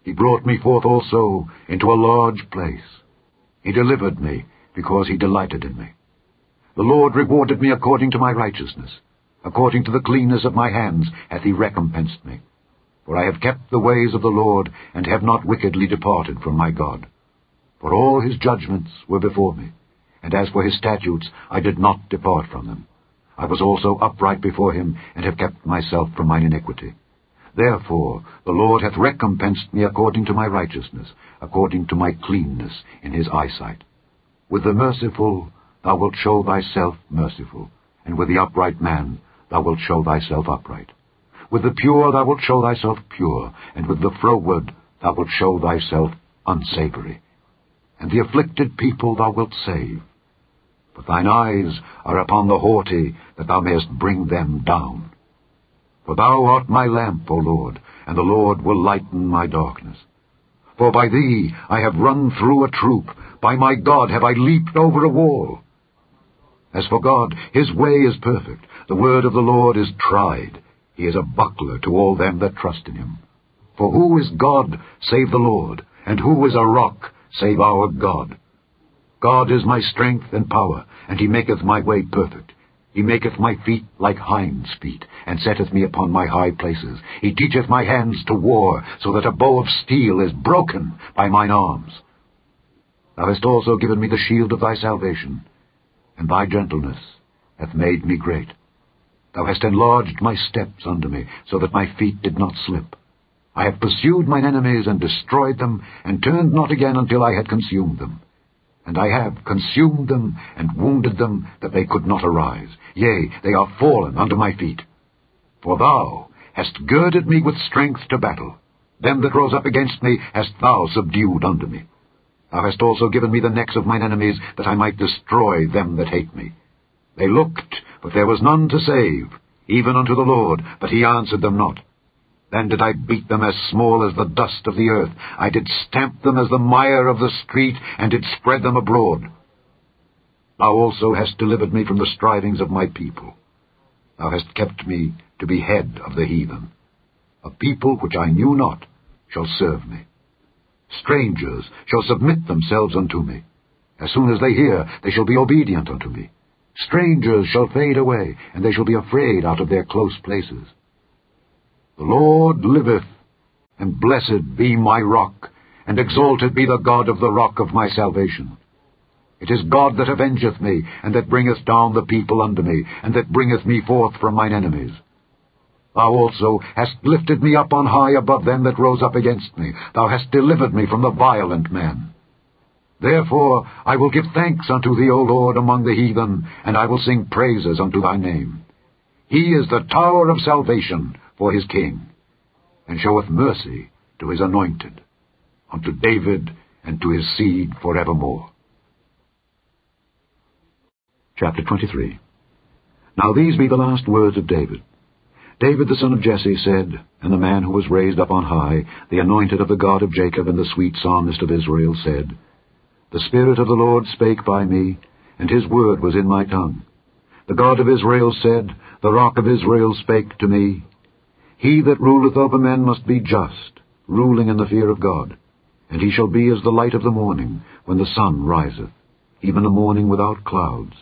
He brought me forth also into a large place. He delivered me, because he delighted in me. The Lord rewarded me according to my righteousness. According to the cleanness of my hands hath he recompensed me. For I have kept the ways of the Lord, and have not wickedly departed from my God. For all his judgments were before me, and as for his statutes, I did not depart from them. I was also upright before him, and have kept myself from mine iniquity. Therefore the Lord hath recompensed me according to my righteousness, according to my cleanness in his eyesight. With the merciful thou wilt show thyself merciful, and with the upright man thou wilt show thyself upright. With the pure thou wilt show thyself pure, and with the froward thou wilt show thyself unsavory. And the afflicted people thou wilt save. But thine eyes are upon the haughty, that thou mayest bring them down. For thou art my lamp, O Lord, and the Lord will lighten my darkness. For by thee I have run through a troop, by my God have I leaped over a wall. As for God, his way is perfect, the word of the Lord is tried. He is a buckler to all them that trust in him. For who is God save the Lord, and who is a rock save our God? God is my strength and power, and he maketh my way perfect. He maketh my feet like hinds' feet, and setteth me upon my high places. He teacheth my hands to war, so that a bow of steel is broken by mine arms. Thou hast also given me the shield of thy salvation, and thy gentleness hath made me great. Thou hast enlarged my steps under me, so that my feet did not slip. I have pursued mine enemies and destroyed them, and turned not again until I had consumed them. And I have consumed them and wounded them, that they could not arise. Yea, they are fallen under my feet. For thou hast girded me with strength to battle. Them that rose up against me hast thou subdued under me. Thou hast also given me the necks of mine enemies, that I might destroy them that hate me. They looked, but there was none to save, even unto the Lord, but he answered them not. Then did I beat them as small as the dust of the earth. I did stamp them as the mire of the street, and did spread them abroad. Thou also hast delivered me from the strivings of my people. Thou hast kept me to be head of the heathen. A people which I knew not shall serve me. Strangers shall submit themselves unto me. As soon as they hear, they shall be obedient unto me. Strangers shall fade away, and they shall be afraid out of their close places. The Lord liveth, and blessed be my rock, and exalted be the God of the rock of my salvation. It is God that avengeth me, and that bringeth down the people unto me, and that bringeth me forth from mine enemies. Thou also hast lifted me up on high above them that rose up against me. Thou hast delivered me from the violent men. Therefore I will give thanks unto thee, O Lord, among the heathen, and I will sing praises unto thy name. He is the tower of salvation for his king, and showeth mercy to his anointed, unto David and to his seed forevermore. Chapter 23. Now these be the last words of David. David the son of Jesse said, and the man who was raised up on high, the anointed of the God of Jacob, and the sweet psalmist of Israel, said, The Spirit of the Lord spake by me, and his word was in my tongue. The God of Israel said, The rock of Israel spake to me, He that ruleth over men must be just, ruling in the fear of God. And he shall be as the light of the morning, when the sun riseth, even the morning without clouds,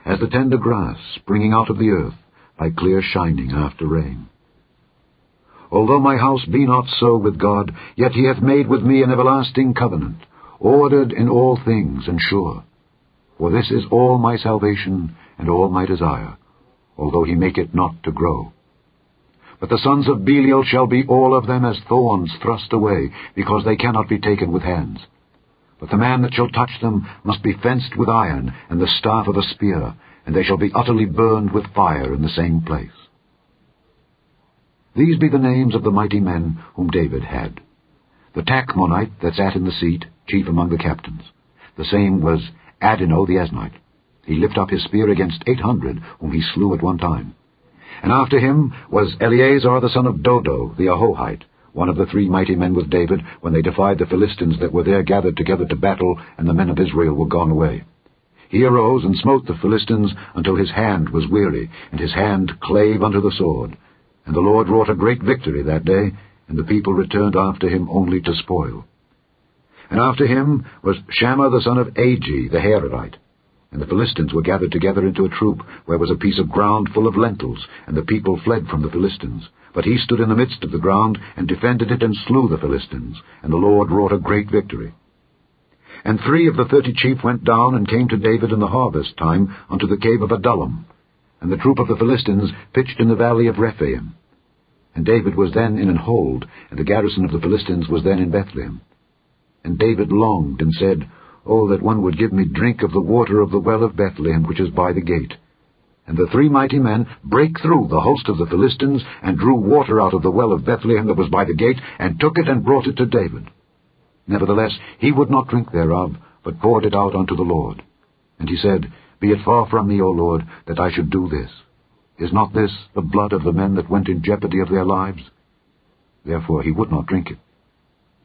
as the tender grass springing out of the earth, by clear shining after rain. Although my house be not so with God, yet he hath made with me an everlasting covenant, ordered in all things and sure. For this is all my salvation and all my desire, although he make it not to grow. But the sons of Belial shall be all of them as thorns thrust away, because they cannot be taken with hands. But the man that shall touch them must be fenced with iron, and the staff of a spear, and they shall be utterly burned with fire in the same place. These be the names of the mighty men whom David had. The Tachmonite that sat in the seat, chief among the captains. The same was Adino the Eznite. He lifted up his spear against 800, whom he slew at one time. And after him was Eleazar the son of Dodo the Ahohite, one of the 3 mighty men with David, when they defied the Philistines that were there gathered together to battle, and the men of Israel were gone away. He arose and smote the Philistines until his hand was weary, and his hand clave unto the sword. And the Lord wrought a great victory that day, and the people returned after him only to spoil. And after him was Shammah the son of Agi the Hararite. And the Philistines were gathered together into a troop, where was a piece of ground full of lentils, and the people fled from the Philistines. But he stood in the midst of the ground, and defended it, and slew the Philistines, and the Lord wrought a great victory. And 3 of the 30 chief went down, and came to David in the harvest time unto the cave of Adullam. And the troop of the Philistines pitched in the valley of Rephaim. And David was then in an hold, and the garrison of the Philistines was then in Bethlehem. And David longed, and said, Oh, that one would give me drink of the water of the well of Bethlehem, which is by the gate. And the 3 mighty men brake through the host of the Philistines, and drew water out of the well of Bethlehem that was by the gate, and took it and brought it to David. Nevertheless he would not drink thereof, but poured it out unto the Lord. And he said, Be it far from me, O Lord, that I should do this. Is not this the blood of the men that went in jeopardy of their lives? Therefore he would not drink it.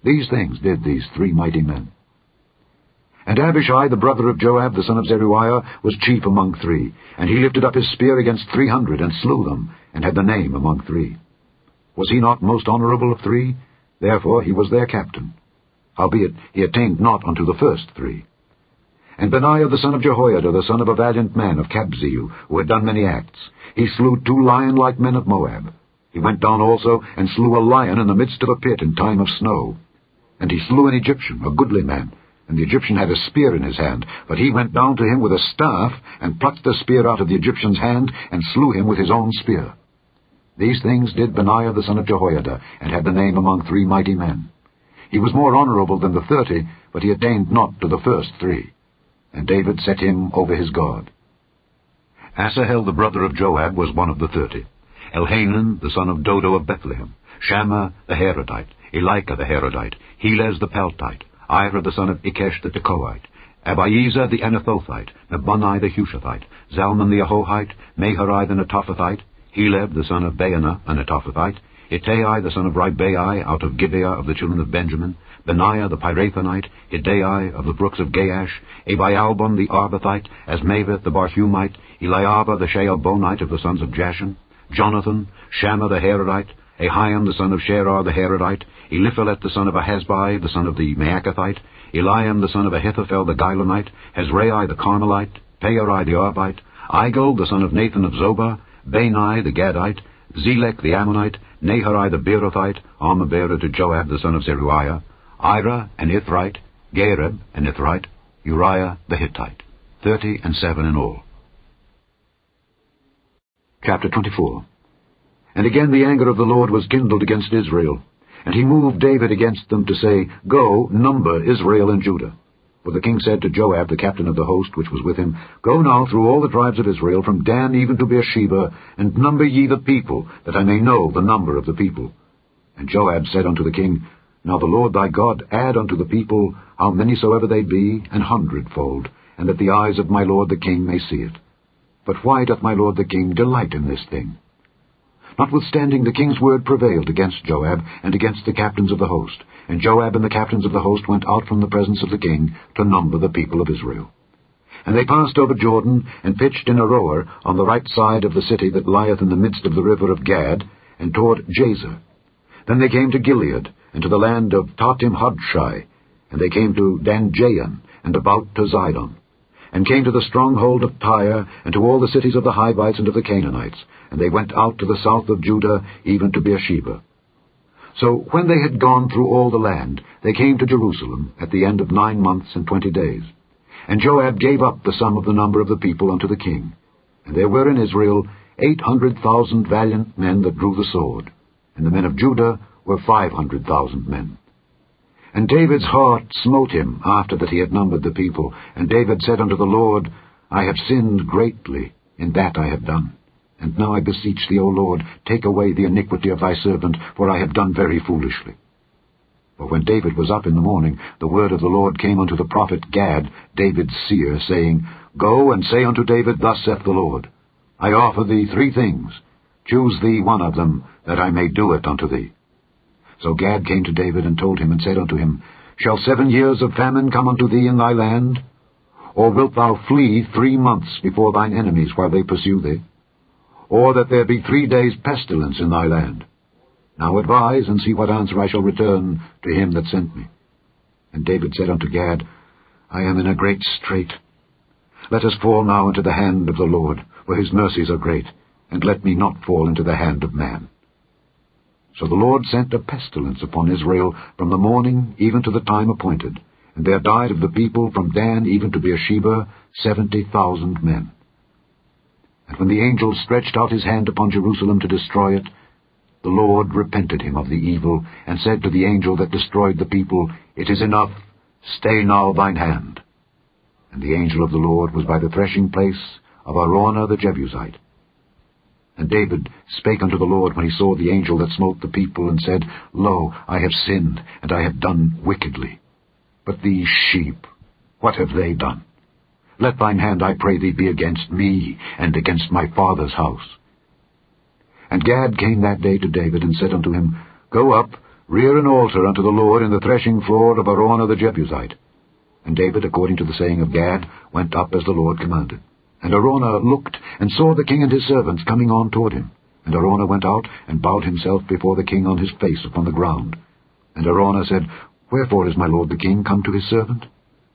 These things did these 3 mighty men. And Abishai, the brother of Joab, the son of Zeruiah, was chief among 3. And he lifted up his spear against 300, and slew them, and had the name among 3. Was he not most honorable of 3? Therefore he was their captain. Howbeit he attained not unto the first 3. And Benaiah the son of Jehoiada, the son of a valiant man of Kabzeel, who had done many acts, he slew 2 lion-like men of Moab. He went down also and slew a lion in the midst of a pit in time of snow. And he slew an Egyptian, a goodly man, and the Egyptian had a spear in his hand. But he went down to him with a staff, and plucked the spear out of the Egyptian's hand, and slew him with his own spear. These things did Benaiah the son of Jehoiada, and had the name among 3 mighty men. He was more honorable than the 30, but he attained not to the first 3. And David set him over his guard. Asahel the brother of Joab was one of the 30. Elhanan the son of Dodo of Bethlehem, Shammah the Harodite, Elika the Harodite, Helez the Peltite, Ira the son of Ikesh the Tekoite, Abiezer the Anathothite, Nabuni the Hushathite, Zalman the Ahohite, Maharai the Netophathite, Heleb the son of Baanah a Netophathite, Ittai the son of Ribai out of Gibeah of the children of Benjamin, Benaiah the Pirathonite, Hiddai of the brooks of Gaash, Abialbon the Arbathite, Asmaveth the Barhumite, Eliab the Shaalbonite of the sons of Jashan, Jonathan, Shammah the Harodite, Ahiam the son of Sherar the Harodite, Eliphalet the son of Ahasbai the son of the Maacathite, Eliam the son of Ahithophel the Gilonite, Hezrai the Carmelite, Peorai the Arbite, Igel the son of Nathan of Zobah, Bani the Gadite, Zelek the Ammonite, Naharai the Beerothite, armor-bearer to Joab the son of Zeruiah, Ira an Ithrite, Gareb an Ithrite, Uriah the Hittite, 37 in all. Chapter 24. And again the anger of the Lord was kindled against Israel, and he moved David against them to say, Go, number Israel and Judah. For the king said to Joab, the captain of the host which was with him, Go now through all the tribes of Israel, from Dan even to Beersheba, and number ye the people, that I may know the number of the people. And Joab said unto the king, Now the Lord thy God add unto the people how many soever they be, 100-fold, and that the eyes of my lord the king may see it. But why doth my lord the king delight in this thing? Notwithstanding the king's word prevailed against Joab and against the captains of the host, and Joab and the captains of the host went out from the presence of the king to number the people of Israel. And they passed over Jordan, and pitched in Aroer on the right side of the city that lieth in the midst of the river of Gad, and toward Jazer. Then they came to Gilead, and to the land of Tatim-Hodshai, and they came to Danjayan, and about to Zidon, and came to the stronghold of Tyre, and to all the cities of the Hivites and of the Canaanites, and they went out to the south of Judah, even to Beersheba. So when they had gone through all the land, they came to Jerusalem at the end of 9 months and 20 days. And Joab gave up the sum of the number of the people unto the king. And there were in Israel 800,000 valiant men that drew the sword, and the men of Judah were 500,000 men. And David's heart smote him after that he had numbered the people. And David said unto the Lord, I have sinned greatly in that I have done. And now I beseech thee, O Lord, take away the iniquity of thy servant, for I have done very foolishly. For when David was up in the morning, the word of the Lord came unto the prophet Gad, David's seer, saying, Go and say unto David, Thus saith the Lord, I offer thee 3 things. Choose thee one of them, that I may do it unto thee. So Gad came to David, and told him, and said unto him, Shall 7 years of famine come unto thee in thy land? Or wilt thou flee 3 months before thine enemies while they pursue thee? Or that there be 3 days pestilence in thy land? Now advise, and see what answer I shall return to him that sent me. And David said unto Gad, I am in a great strait. Let us fall now into the hand of the Lord, for his mercies are great, and let me not fall into the hand of man. So the Lord sent a pestilence upon Israel from the morning even to the time appointed, and there died of the people from Dan even to Beersheba 70,000 men. And when the angel stretched out his hand upon Jerusalem to destroy it, the Lord repented him of the evil, and said to the angel that destroyed the people, It is enough, stay now thine hand. And the angel of the Lord was by the threshing place of Araunah the Jebusite. And David spake unto the Lord when he saw the angel that smote the people, and said, Lo, I have sinned, and I have done wickedly. But these sheep, what have they done? Let thine hand, I pray thee, be against me, and against my father's house. And Gad came that day to David, and said unto him, Go up, rear an altar unto the Lord in the threshing floor of Araunah the Jebusite. And David, according to the saying of Gad, went up as the Lord commanded. And Araunah looked, and saw the king and his servants coming on toward him. And Araunah went out, and bowed himself before the king on his face upon the ground. And Araunah said, Wherefore is my lord the king come to his servant?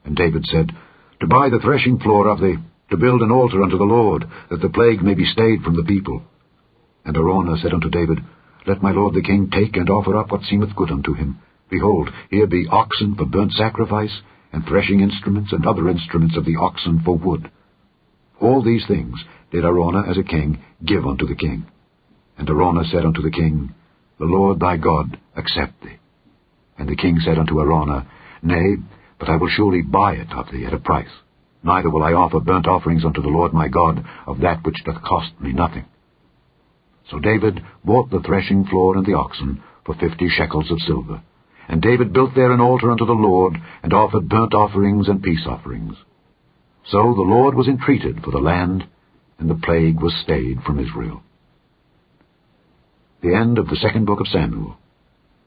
And David said, to buy the threshing floor of thee, to build an altar unto the Lord, that the plague may be stayed from the people. And Araunah said unto David, Let my lord the king take and offer up what seemeth good unto him. Behold, here be oxen for burnt sacrifice, and threshing instruments, and other instruments of the oxen for wood. All these things did Araunah as a king give unto the king. And Araunah said unto the king, The Lord thy God accept thee. And the king said unto Araunah, Nay, but I will surely buy it of thee at a price. Neither will I offer burnt offerings unto the Lord my God of that which doth cost me nothing. So David bought the threshing floor and the oxen for 50 shekels of silver. And David built there an altar unto the Lord, and offered burnt offerings and peace offerings. So the Lord was entreated for the land, and the plague was stayed from Israel. The end of the second book of Samuel,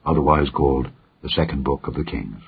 otherwise called the second book of the Kings.